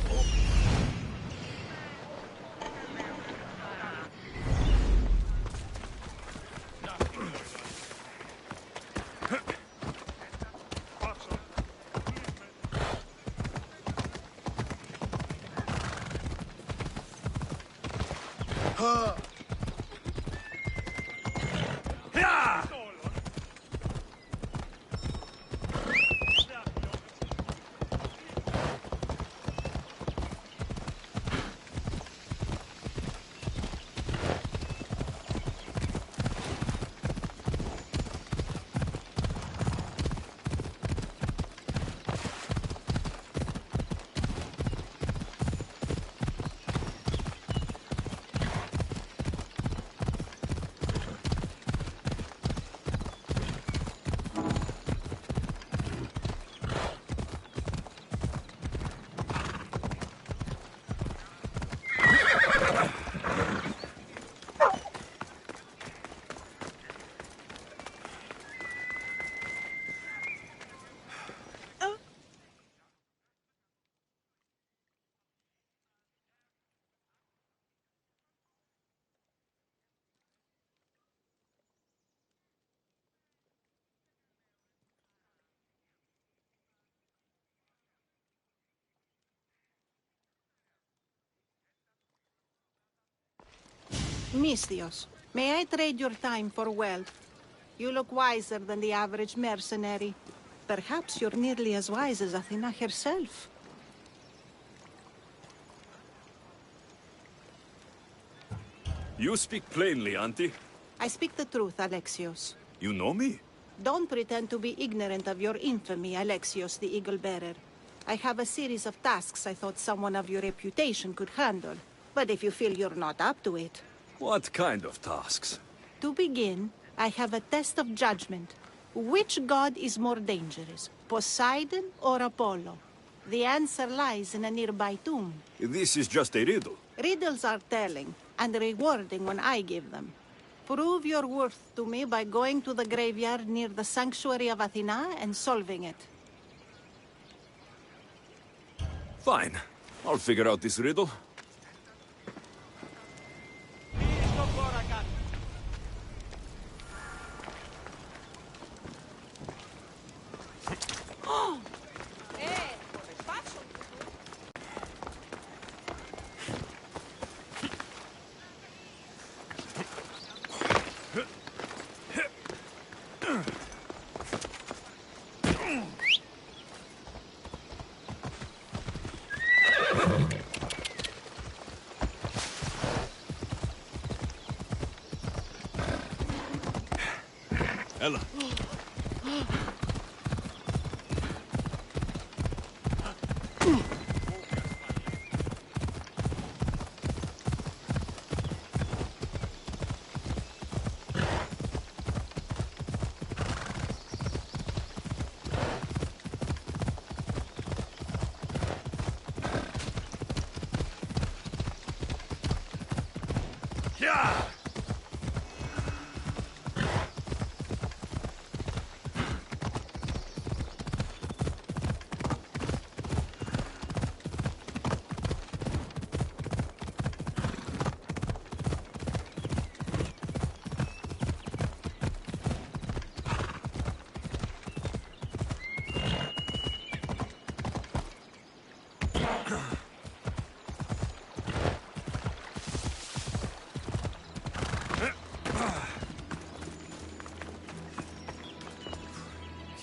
Misthios, may I trade your time for wealth? You look wiser than the average mercenary. Perhaps you're nearly as wise as Athena herself. You speak plainly, Auntie. I speak the truth, Alexios. You know me? Don't pretend to be ignorant of your infamy, Alexios the Eagle-Bearer. I have a series of tasks I thought someone of your reputation could handle. But if you feel you're not up to it... What kind of tasks? To begin, I have a test of judgment. Which god is more dangerous, Poseidon or Apollo? The answer lies in a nearby tomb. This is just a riddle. Riddles are telling, and rewarding when I give them. Prove your worth to me by going to the graveyard near the sanctuary of Athena and solving it. Fine. I'll figure out this riddle. Ella.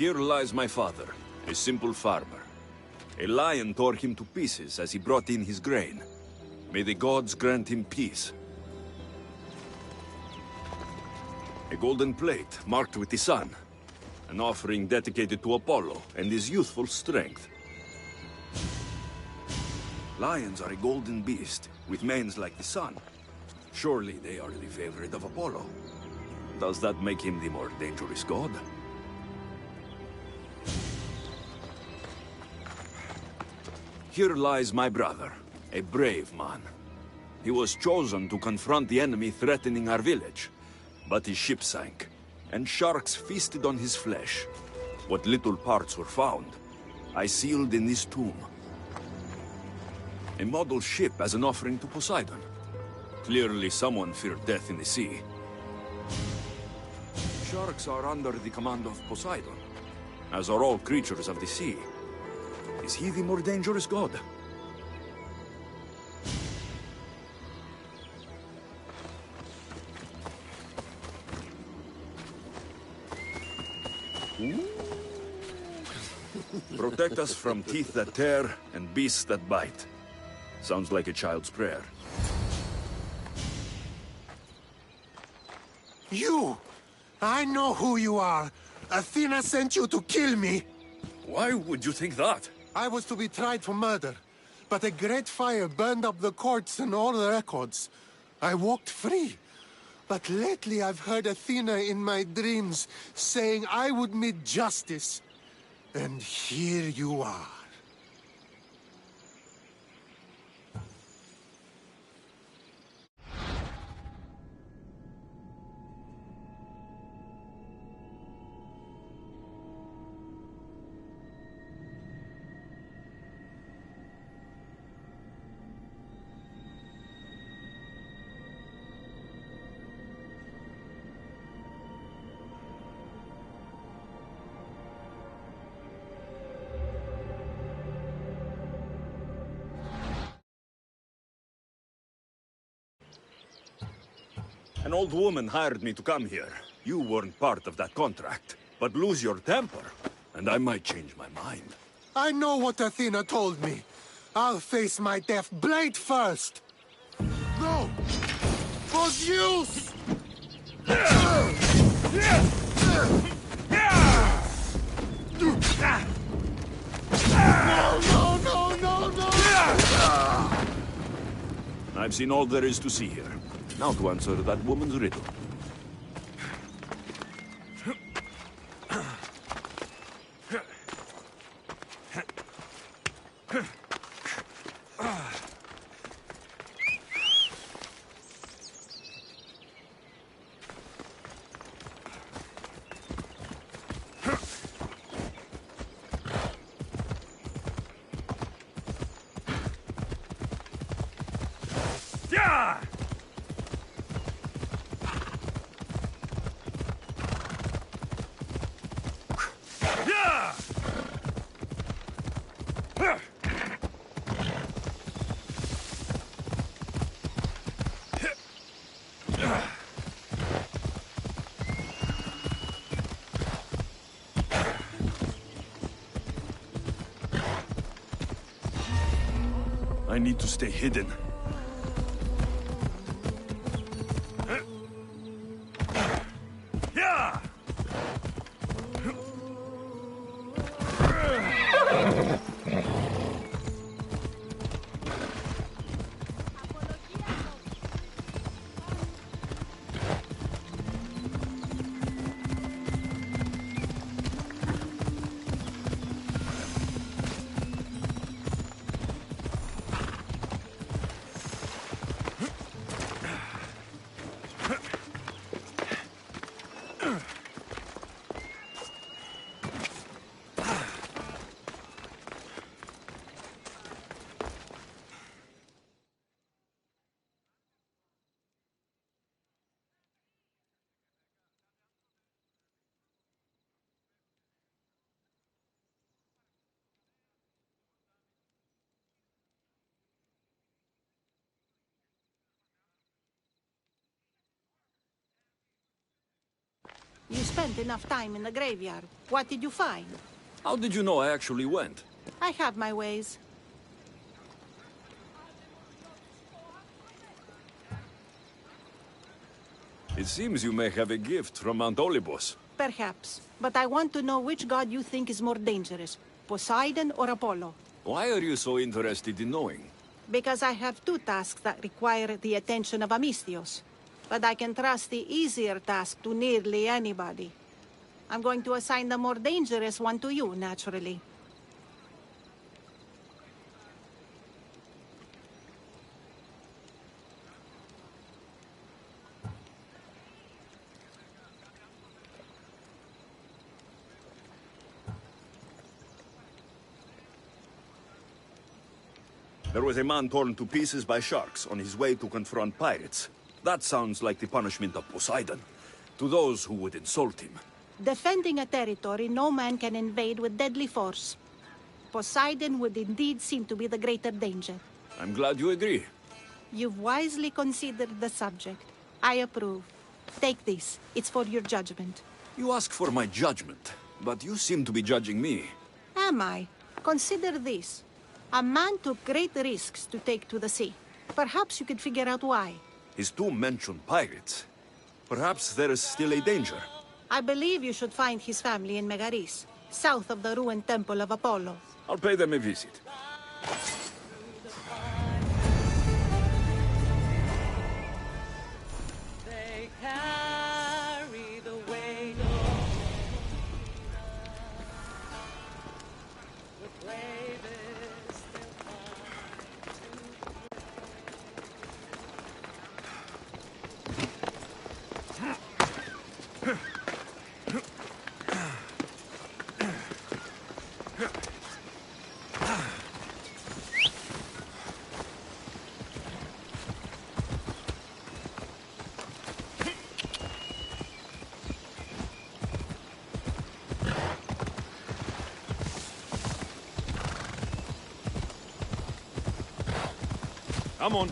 Here lies my father, a simple farmer. A lion tore him to pieces as he brought in his grain. May the gods grant him peace. A golden plate marked with the sun. An offering dedicated to Apollo and his youthful strength. Lions are a golden beast, with manes like the sun. Surely they are the favorite of Apollo. Does that make him the more dangerous god? Here lies my brother, a brave man. He was chosen to confront the enemy threatening our village, but his ship sank, and sharks feasted on his flesh. What little parts were found, I sealed in this tomb. A model ship as an offering to Poseidon. Clearly someone feared death in the sea. Sharks are under the command of Poseidon, as are all creatures of the sea. Is he the more dangerous god? Protect us from teeth that tear and beasts that bite. Sounds like a child's prayer. You! I know who you are. Athena sent you to kill me. Why would you think that? I was to be tried for murder, but a great fire burned up the courts and all the records. I walked free. But lately I've heard Athena in my dreams saying I would meet justice. And here you are. An old woman hired me to come here. You weren't part of that contract. But lose your temper, and I might change my mind. I know what Athena told me. I'll face my death blade first. No! For Zeus! No! I've seen all there is to see here. Now to answer that woman's riddle. I need to stay hidden. You spent enough time in the graveyard. What did you find? How did you know I actually went? I have my ways. It seems you may have a gift from Mount Olympus. Perhaps. But I want to know which god you think is more dangerous, Poseidon or Apollo. Why are you so interested in knowing? Because I have two tasks that require the attention of Amistios. But I can trust the easier task to nearly anybody. I'm going to assign the more dangerous one to you, naturally. There was a man torn to pieces by sharks on his way to confront pirates. That sounds like the punishment of Poseidon, to those who would insult him. Defending a territory no man can invade with deadly force. Poseidon would indeed seem to be the greater danger. I'm glad you agree. You've wisely considered the subject. I approve. Take this. It's for your judgment. You ask for my judgment, but you seem to be judging me. Am I? Consider this. A man took great risks to take to the sea. Perhaps you could figure out why. His tomb mentioned pirates. Perhaps there is still a danger. I believe you should find his family in Megaris, south of the ruined temple of Apollo. I'll pay them a visit. They carry the weight with waves Come on.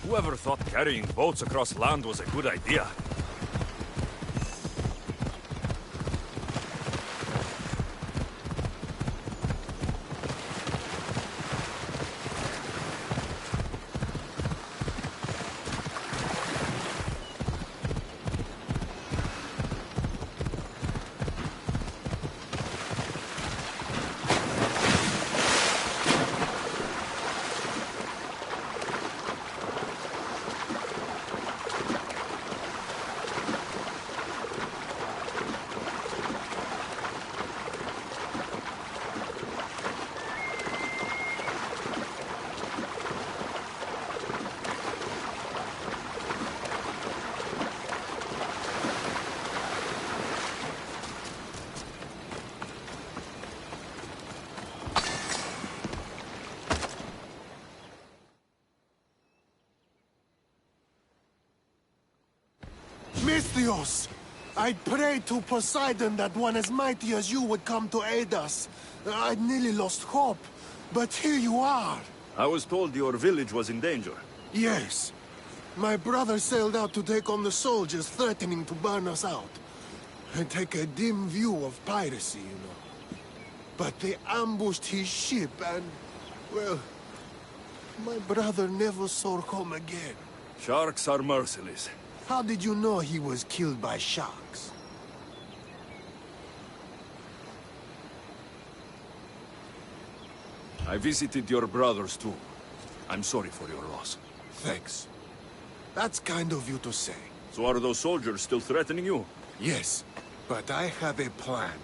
Whoever thought carrying boats across land was a good idea? Misthios! I prayed to Poseidon that one as mighty as you would come to aid us. I'd nearly lost hope, but here you are. I was told your village was in danger. Yes. My brother sailed out to take on the soldiers threatening to burn us out. And take a dim view of piracy, you know. But they ambushed his ship and, well, my brother never saw home again. Sharks are merciless. How did you know he was killed by sharks? I visited your brother's tomb. I'm sorry for your loss. Thanks. That's kind of you to say. So are those soldiers still threatening you? Yes, but I have a plan.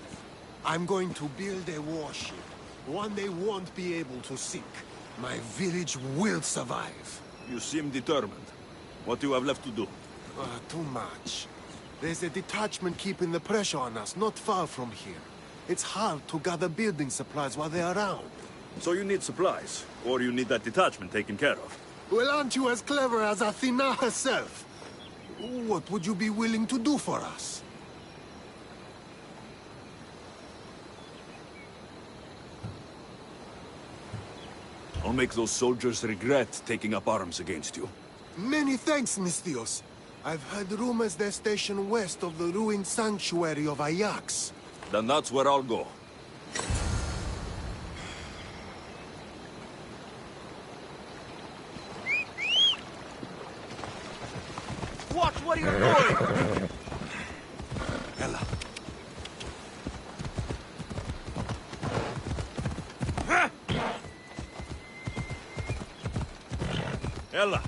I'm going to build a warship. One they won't be able to sink. My village will survive. You seem determined. What do you have left to do? Too much. There's a detachment keeping the pressure on us, not far from here. It's hard to gather building supplies while they're around. So you need supplies, or you need that detachment taken care of. Well, aren't you as clever as Athena herself? What would you be willing to do for us? I'll make those soldiers regret taking up arms against you. Many thanks, Misthios. I've heard rumors they're stationed west of the ruined sanctuary of Ajax. Then that's where I'll go. Watch what you're doing! Ella. Ella!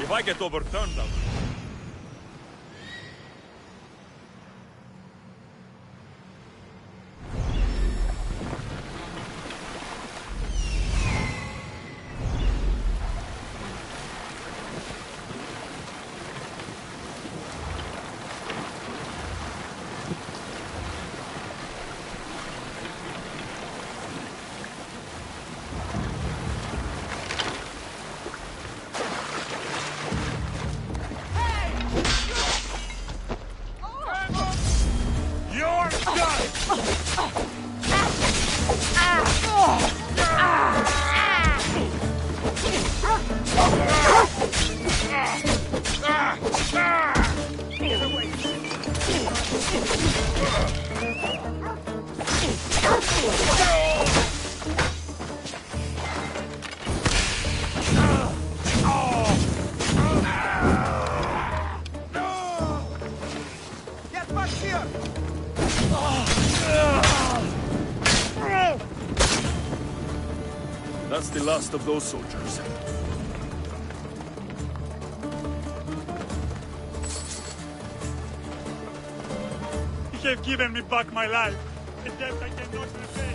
If I get overturned, I'll... Get back here! That's the last of those soldiers. You have given me back my life. A debt I cannot repay.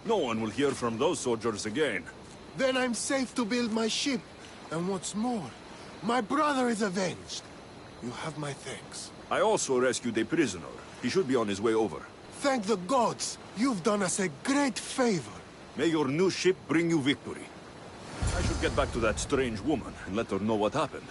No one will hear from those soldiers again. Then I'm safe to build my ship. And what's more, my brother is avenged. You have my thanks. I also rescued a prisoner. He should be on his way over. Thank the gods! You've done us a great favor. May your new ship bring you victory. I should get back to that strange woman and let her know what happened.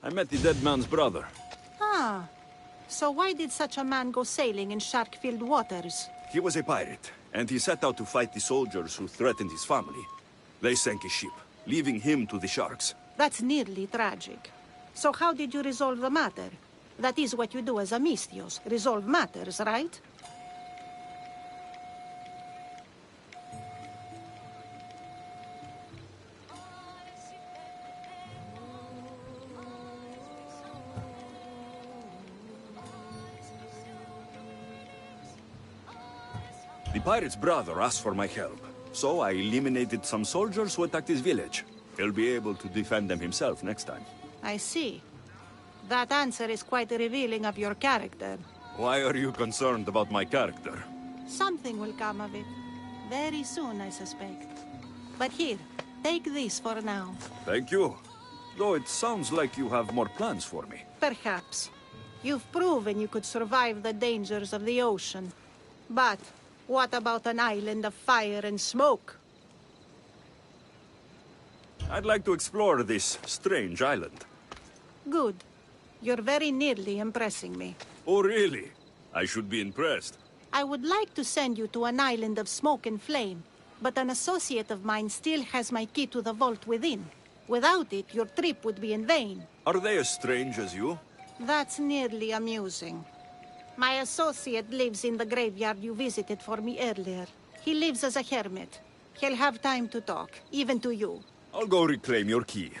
I met the dead man's brother. Ah. So why did such a man go sailing in shark-filled waters? He was a pirate, and he set out to fight the soldiers who threatened his family. They sank his ship, leaving him to the sharks. That's nearly tragic. So how did you resolve the matter? That is what you do as a Misthios, resolve matters, right? The pirate's brother asked for my help, so I eliminated some soldiers who attacked his village. He'll be able to defend them himself next time. I see. That answer is quite revealing of your character. Why are you concerned about my character? Something will come of it. Very soon, I suspect. But here, take this for now. Thank you. Though it sounds like you have more plans for me. Perhaps. You've proven you could survive the dangers of the ocean. But what about an island of fire and smoke? I'd like to explore this strange island. Good. You're very nearly impressing me. Oh, really? I should be impressed. I would like to send you to an island of smoke and flame, but an associate of mine still has my key to the vault within. Without it, your trip would be in vain. Are they as strange as you? That's nearly amusing. My associate lives in the graveyard you visited for me earlier. He lives as a hermit. He'll have time to talk, even to you. I'll go reclaim your key.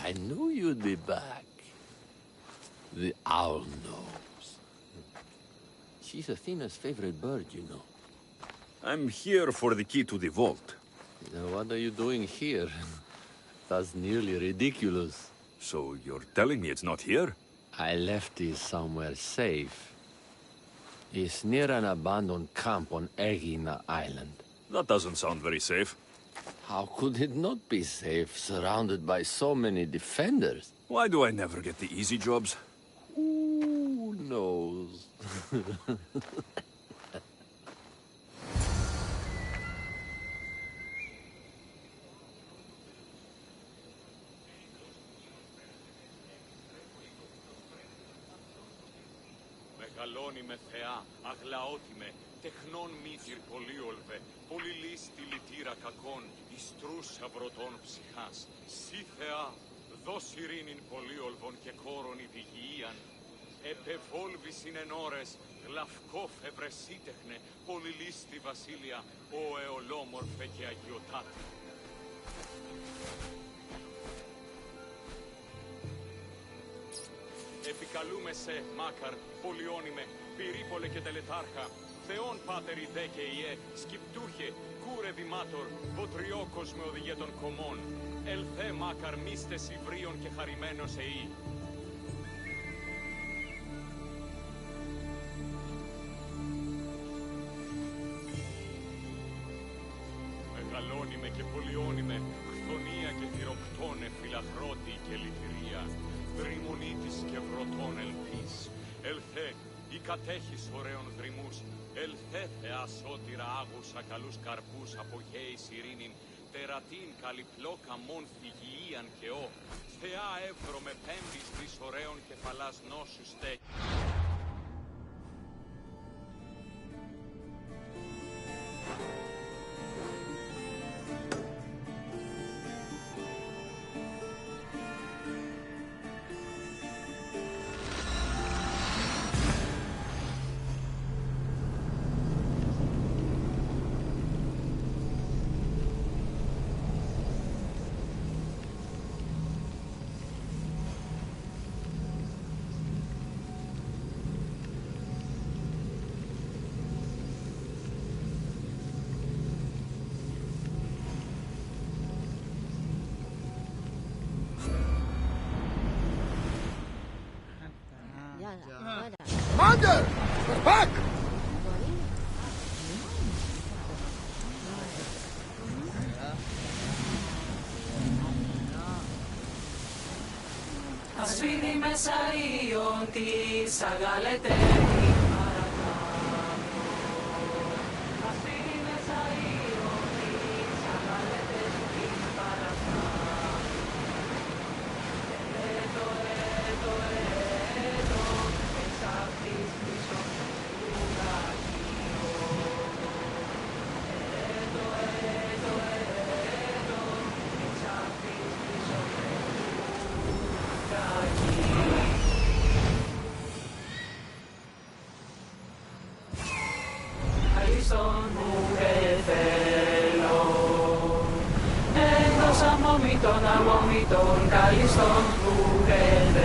I knew you'd be back. The owl knows. She's Athena's favorite bird, you know. I'm here for the key to the vault. Now, what are you doing here? That's nearly ridiculous. So you're telling me it's not here? I left it somewhere safe. It's near an abandoned camp on Egina Island. That doesn't sound very safe. How could it not be safe, surrounded by so many defenders? Why do I never get the easy jobs? Who knows? Μεγαλώνει με θεά, αγλαώτη με, τεχνών μύθυρ πολύολβε, πολυλής τη λυτήρα κακών, ιστρούς αυρωτών ψυχάς. Σύ θεά, δώσ' ειρήνην πολύολβων και κόρων ειδηγίαν, επεβόλβησιν εν ώρες, γλαυκόφ ευρεσίτεχνε, πολυλής τη βασίλεια, ο εολόμορφε και αγιοτάτη. Επικαλούμε σε, Μάκαρ, πολιόνιμε, πυρίπολε και τελετάρχα, Θεόν πάτερη δε και ιέ, σκυπτούχε, κούρε δημάτορ, βοτριόκος με οδηγέ των κομμών, ελθέ Μάκαρ μίστες υβρίων και χαρημένος εή. Μεγαλώνιμε και πολιόνιμε, χθονία και θυροκτώνε, φυλαχρώτη και λυτηρία, δρυμονίτης και βρωτών ελπής. Ελθέ, η κατέχεις ωραίων δρυμούς, ελθέ θεά σώτηρα άγουσα καλούς καρπούς από γέης ειρήνην, τερατήν καλυπλό καμών θυγιίαν και ό, θεά εύρο με πέμπτης της ωραίων κεφαλάς νόσου στέκει. Commander! We're back! Ασφύρι μεσαρίων της αγαλετέρη παρακάτω. Ασφύρι μεσαρίων της αγαλετέρη παρακάτω. Έτο, έτο, έτο, εξ αυτής πίσω του γαγίου. Έτο, έτο, έτο, εξ αυτής πίσω του Καλίστον που θέλω εντός αμόμητων αμόμητων καλίστον που θέλω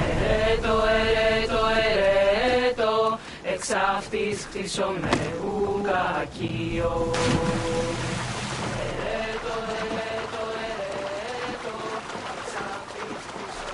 ερέτο, ερέτο, ερέτο εξ αυτής κτίσομαι ουγακείο ερέτο, ερέτο, ερέτο εξ αυτής κτίσομαι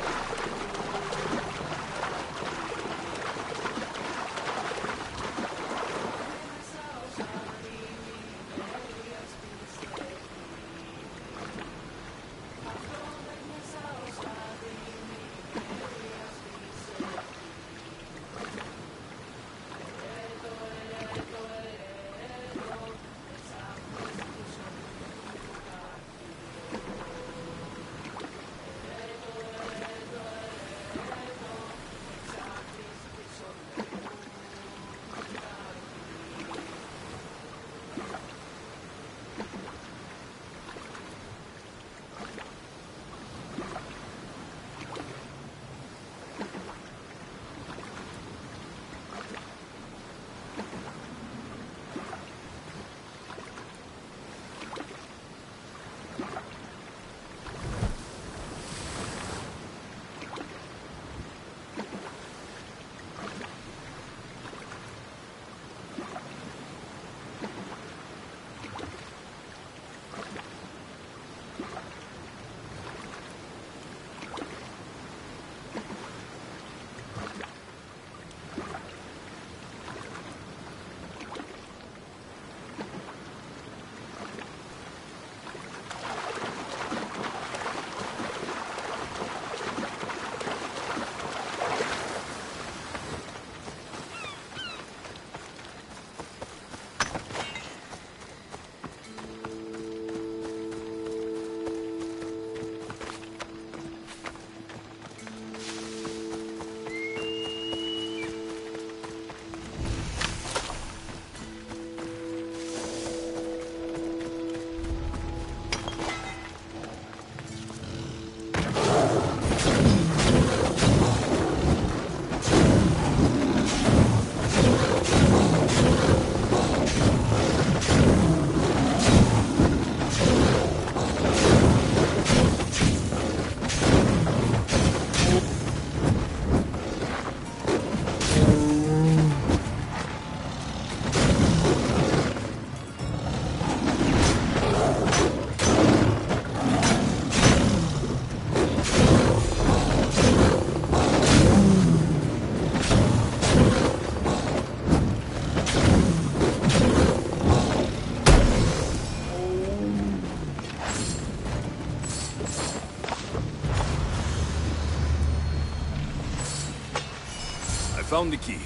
found the key.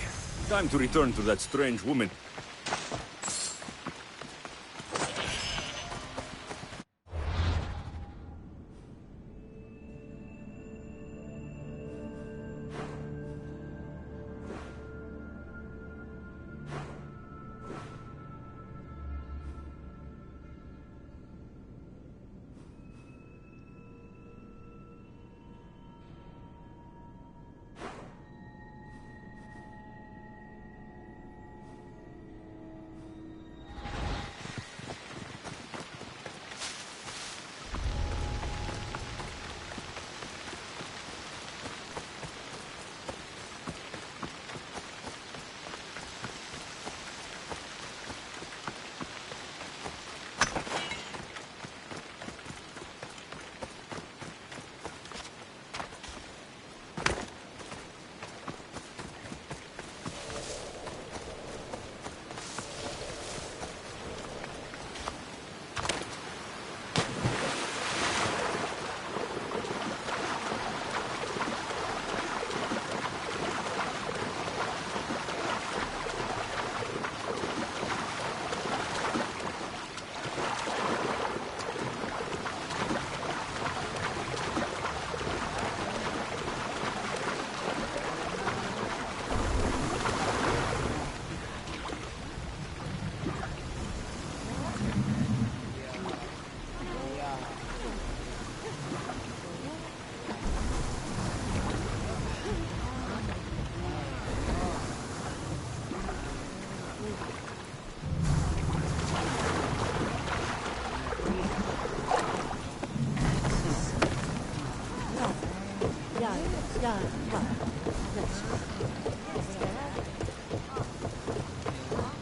Time to return to that strange woman.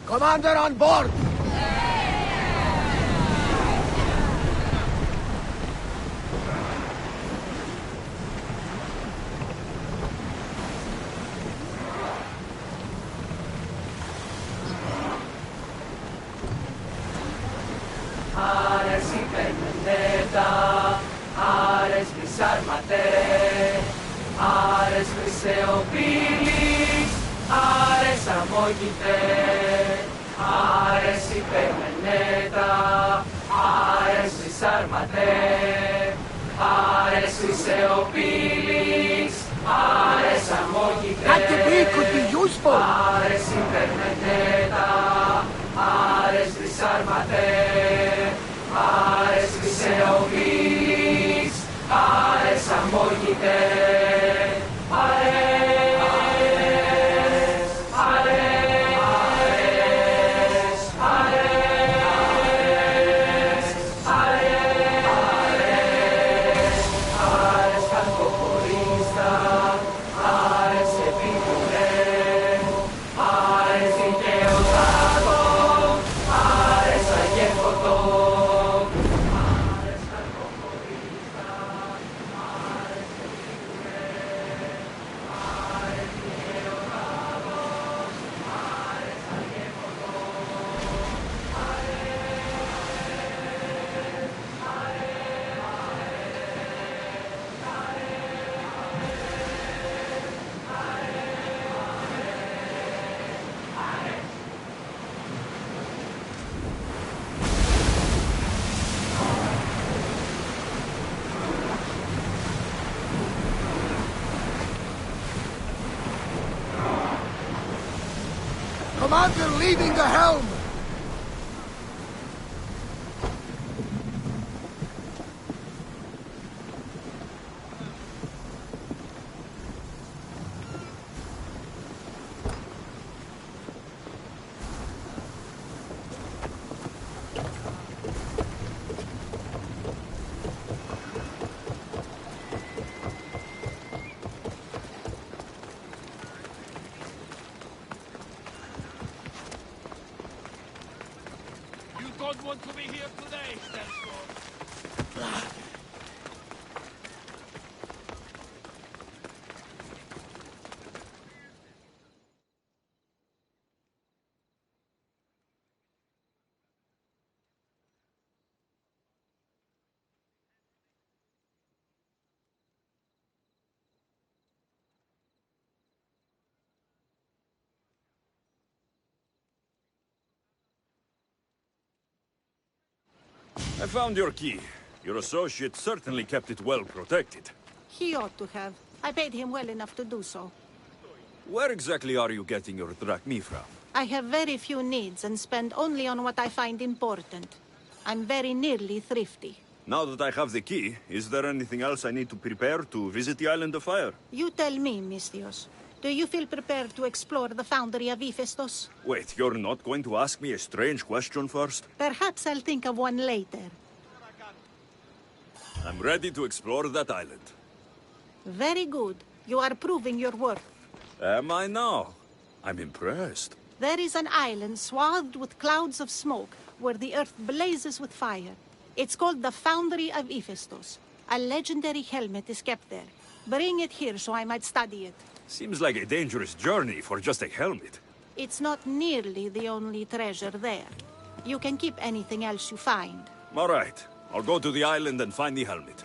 Commander on board! Ares υπερμενέτα, Ares δυσάρματε, Ares χρυσεοπύλης, Ares αμόγητε, Ares υπερμενέτα, Ares δυσάρματε, Ares χρυσεοπύλης, Ares αμόγητε, That debris could be useful! Ares υπερμενέτα, Ares δυσάρματε, Ares χρυσεοπύλης, Ares αμόγητε, Commander leading the helm! I found your key. Your associate certainly kept it well protected. He ought to have. I paid him well enough to do so. Where exactly are you getting your drachmi from? I have very few needs and spend only on what I find important. I'm very nearly thrifty. Now that I have the key, is there anything else I need to prepare to visit the Island of Fire? You tell me, Misthios. Do you feel prepared to explore the foundry of Hephaestus? Wait, you're not going to ask me a strange question first? Perhaps I'll think of one later. I'm ready to explore that island. Very good. You are proving your worth. Am I now? I'm impressed. There is an island swathed with clouds of smoke where the earth blazes with fire. It's called the Foundry of Hephaestus. A legendary helmet is kept there. Bring it here so I might study it. Seems like a dangerous journey for just a helmet. It's not nearly the only treasure there. You can keep anything else you find. All right. I'll go to the island and find the helmet.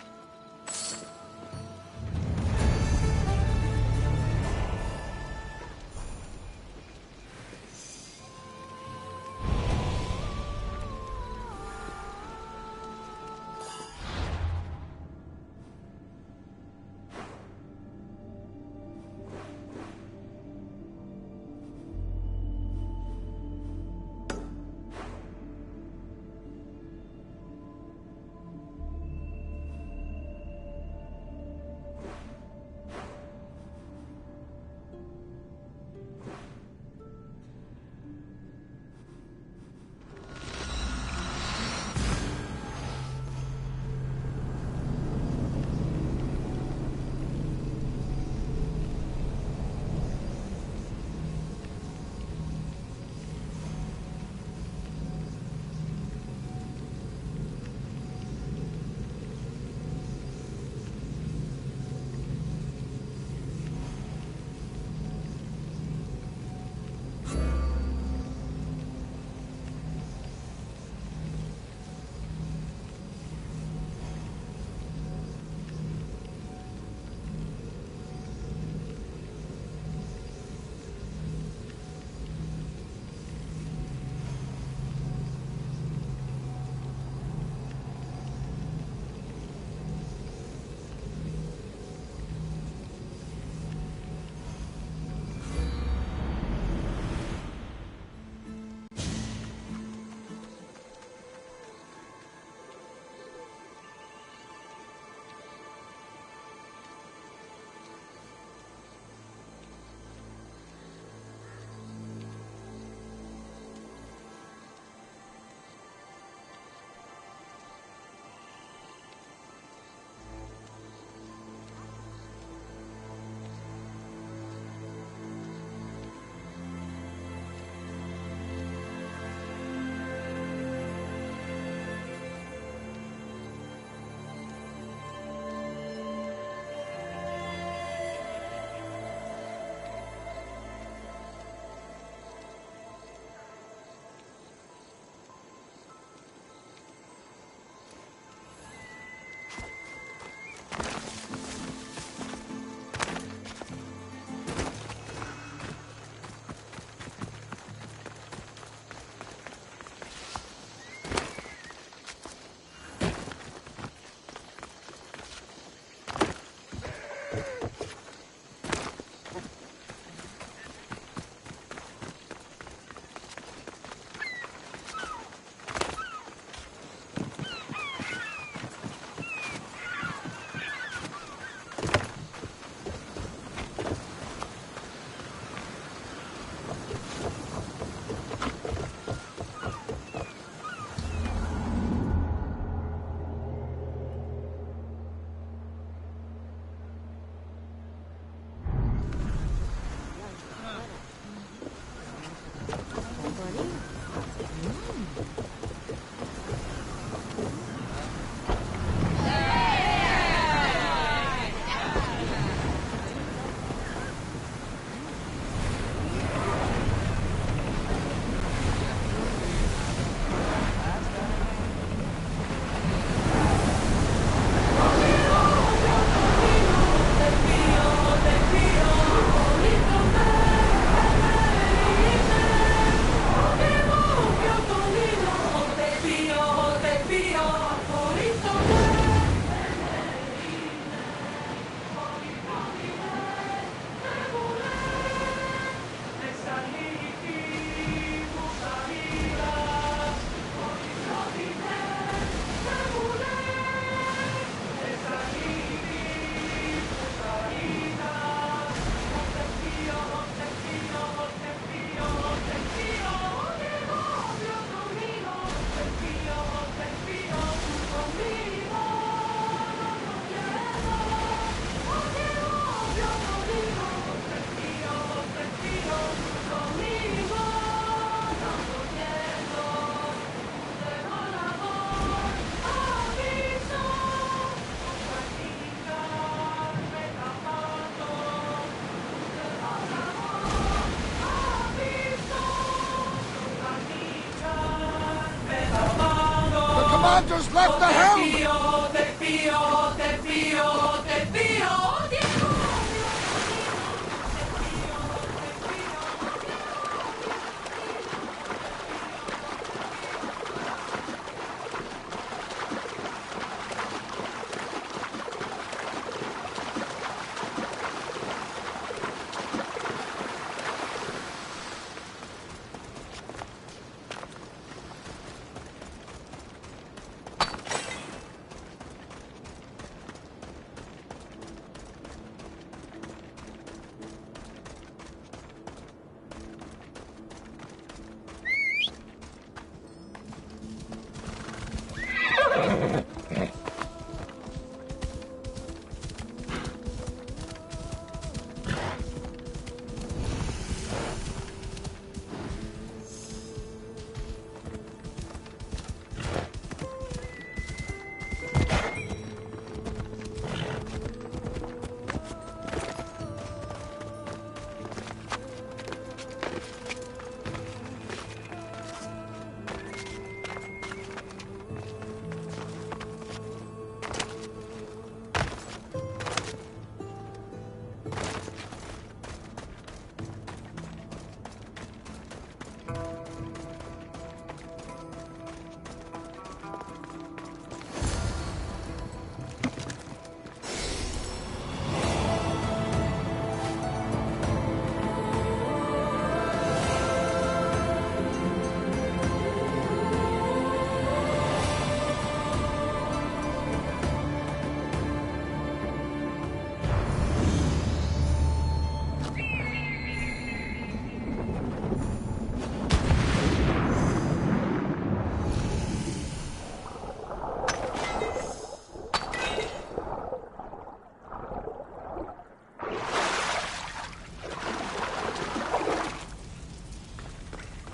commander's left the helm!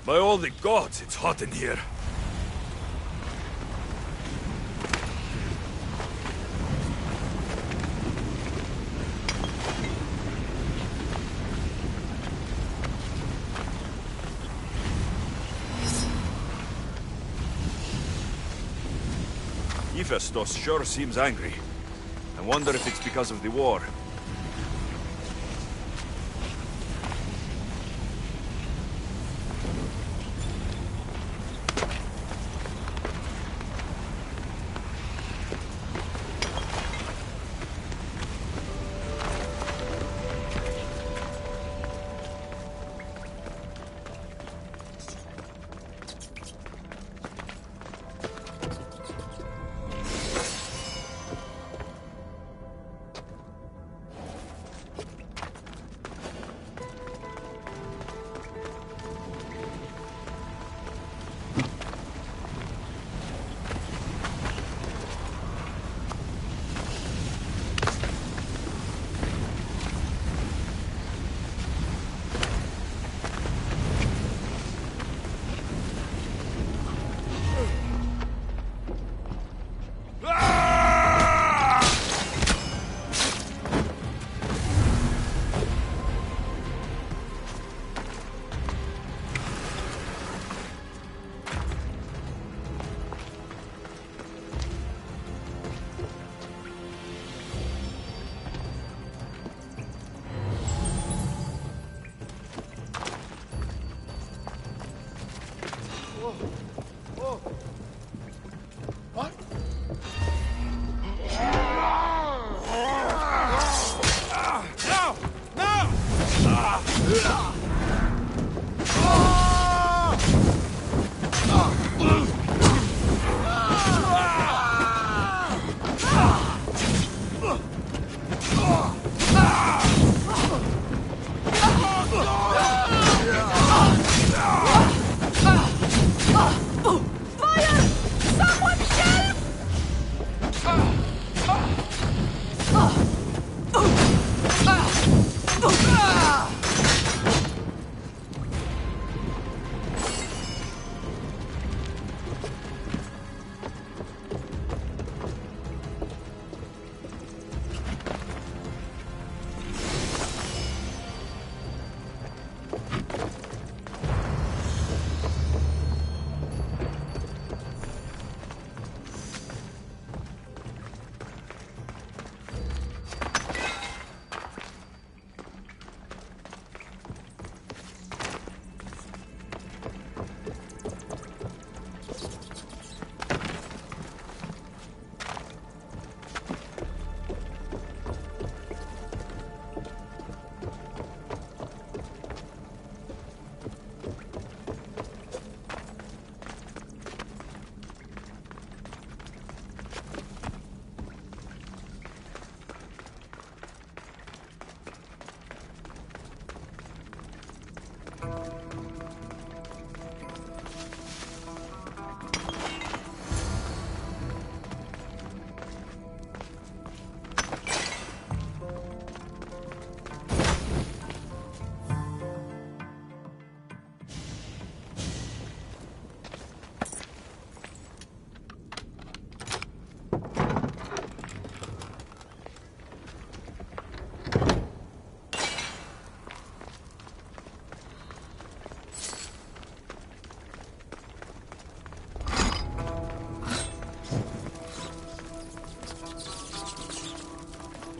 By all the gods, it's hot in here. Hephaestus sure seems angry. I wonder if it's because of the war.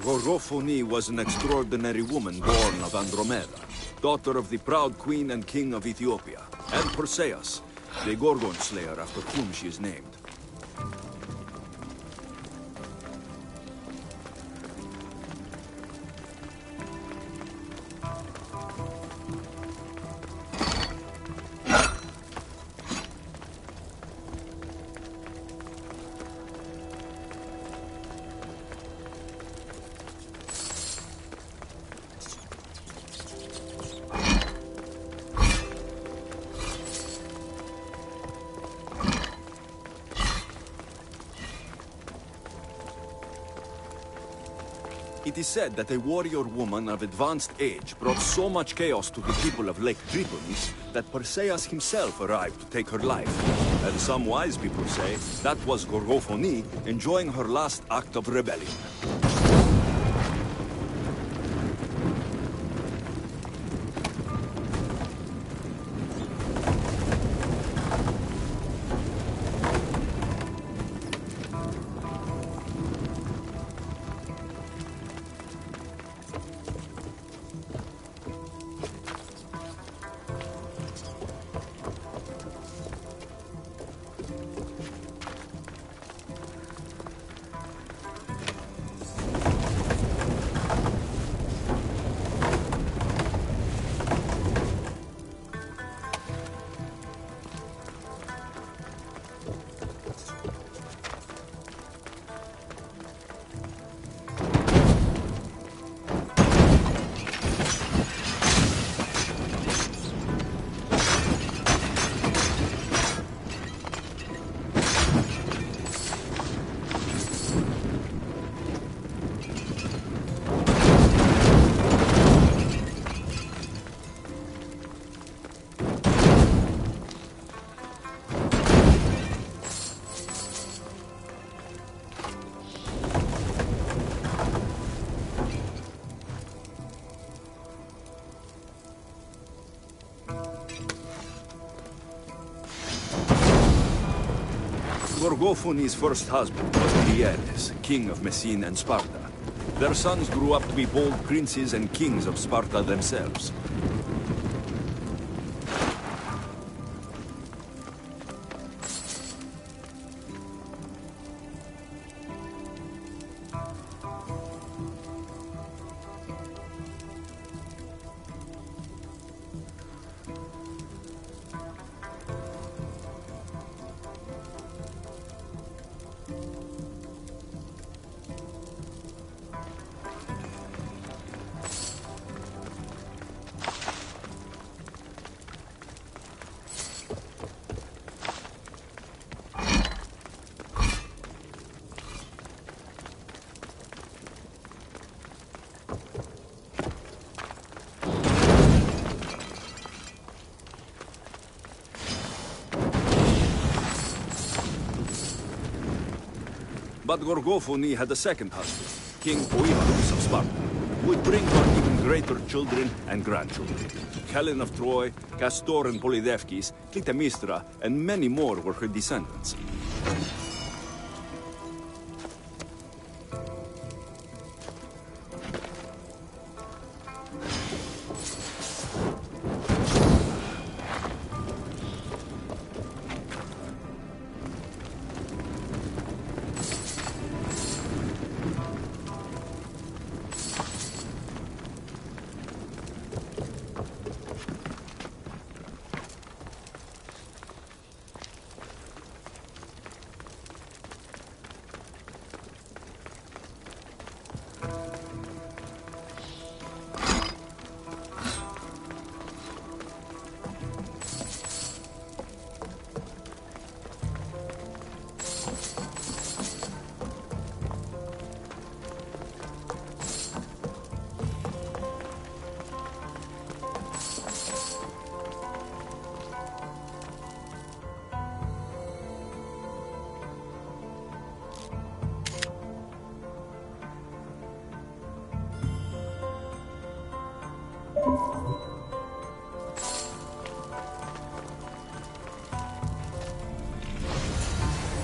Gorgophone was an extraordinary woman born of Andromeda, daughter of the proud queen and king of Ethiopia, and Perseus, the Gorgon slayer after whom she is named. It is said that a warrior woman of advanced age brought so much chaos to the people of Lake Tripolis that Perseus himself arrived to take her life. And some wise people say that was Gorgophone enjoying her last act of rebellion. Gorgophone's first husband was Oddessy, king of Messene and Sparta. Their sons grew up to be bold princes and kings of Sparta themselves. But Gorgophone had a second husband, King Oivarus of Sparta, who would bring her even greater children and grandchildren. Helen of Troy, Castor and Polydeuces, Clytemnestra, and many more were her descendants.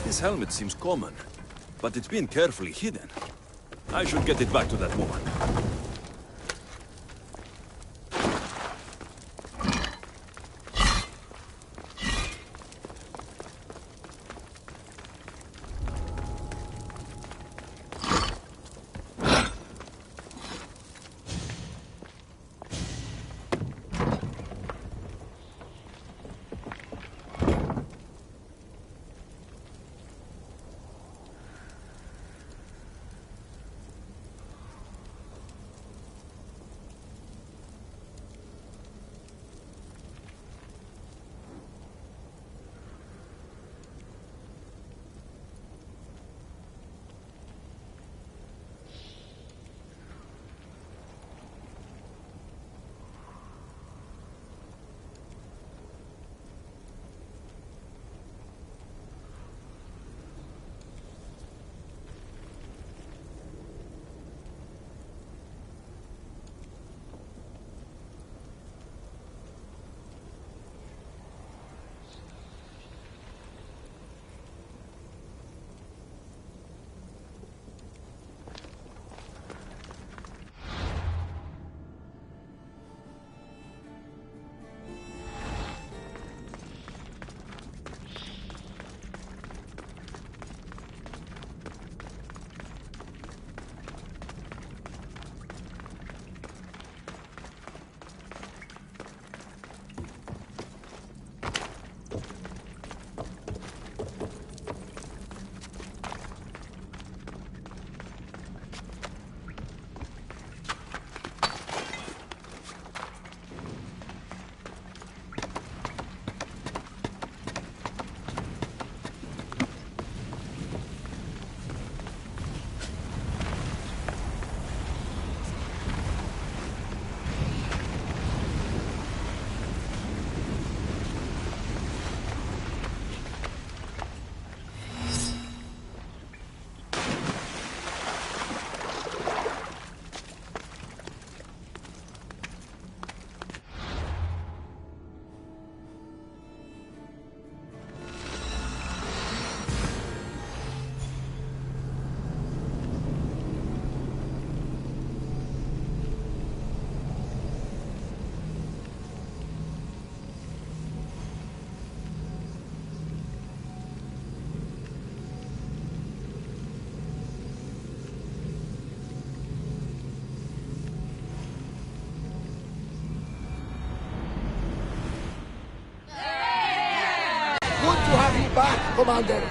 This helmet seems common, but it's been carefully hidden. I should get it back to that woman. Good to have you back, Commander.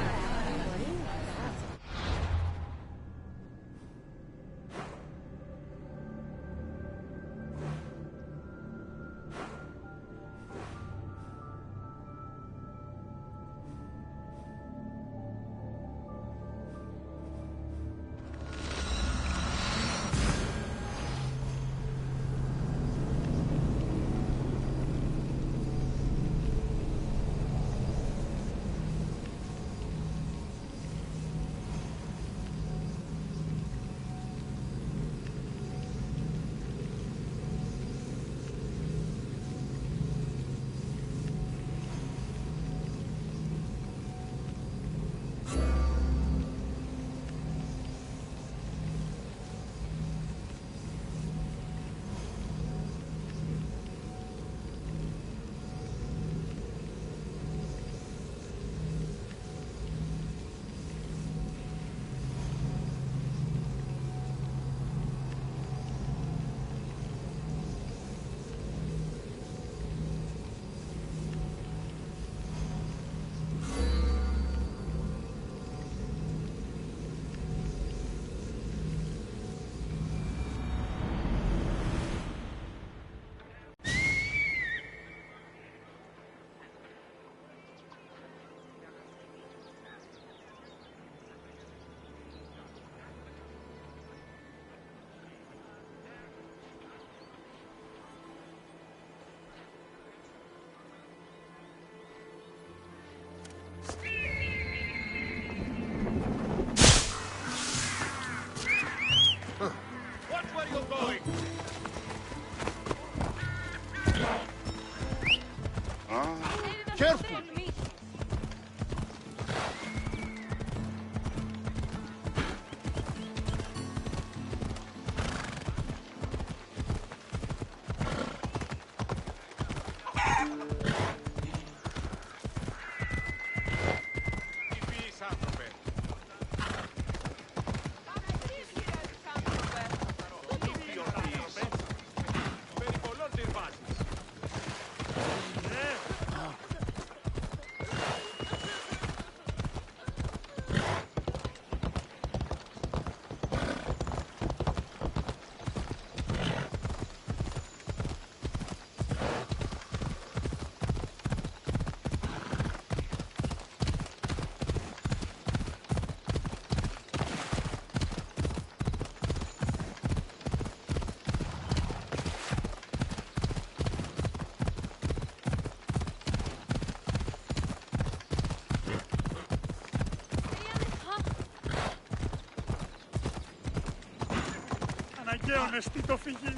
Αναγκαίωνε το φυγή.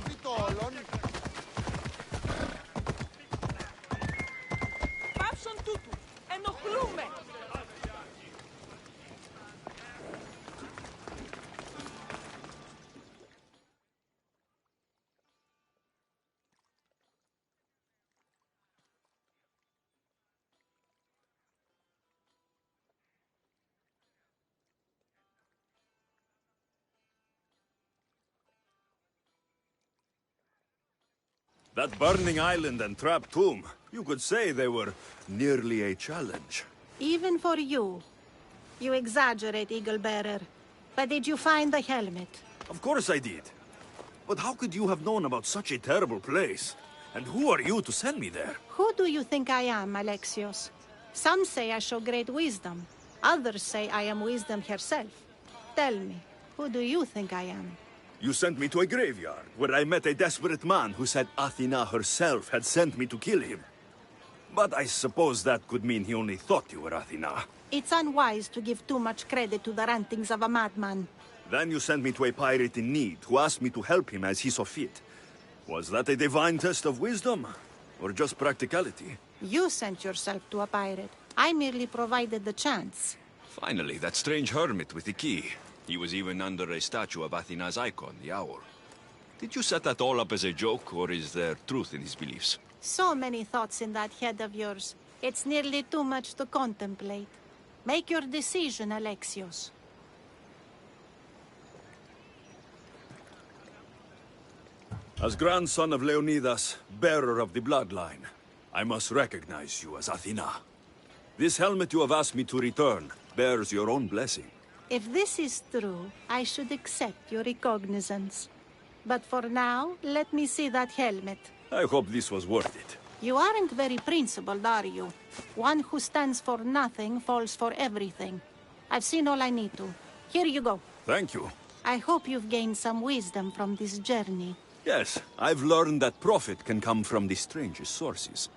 Πίτο όλων. Πάψον τούτου. Ενοχλούμε. That burning island and trapped tomb, you could say they were nearly a challenge. Even for you. You exaggerate, Eagle Bearer. But did you find the helmet? Of course I did. But how could you have known about such a terrible place? And who are you to send me there? Who do you think I am, Alexios? Some say I show great wisdom. Others say I am wisdom herself. Tell me, who do you think I am? You sent me to a graveyard, where I met a desperate man who said Athena herself had sent me to kill him. But I suppose that could mean he only thought you were Athena. It's unwise to give too much credit to the rantings of a madman. Then you sent me to a pirate in need, who asked me to help him as he saw fit. Was that a divine test of wisdom, or just practicality? You sent yourself to a pirate. I merely provided the chance. Finally, that strange hermit with the key. He was even under a statue of Athena's icon, the owl. Did you set that all up as a joke, or is there truth in his beliefs? So many thoughts in that head of yours. It's nearly too much to contemplate. Make your decision, Alexios. As grandson of Leonidas, bearer of the bloodline, I must recognize you as Athena. This helmet you have asked me to return bears your own blessing. If this is true, I should accept your recognizance. But for now, let me see that helmet. I hope this was worth it. You aren't very principled, are you? One who stands for nothing falls for everything. I've seen all I need to. Here you go. Thank you. I hope you've gained some wisdom from this journey. Yes, I've learned that profit can come from the strangest sources.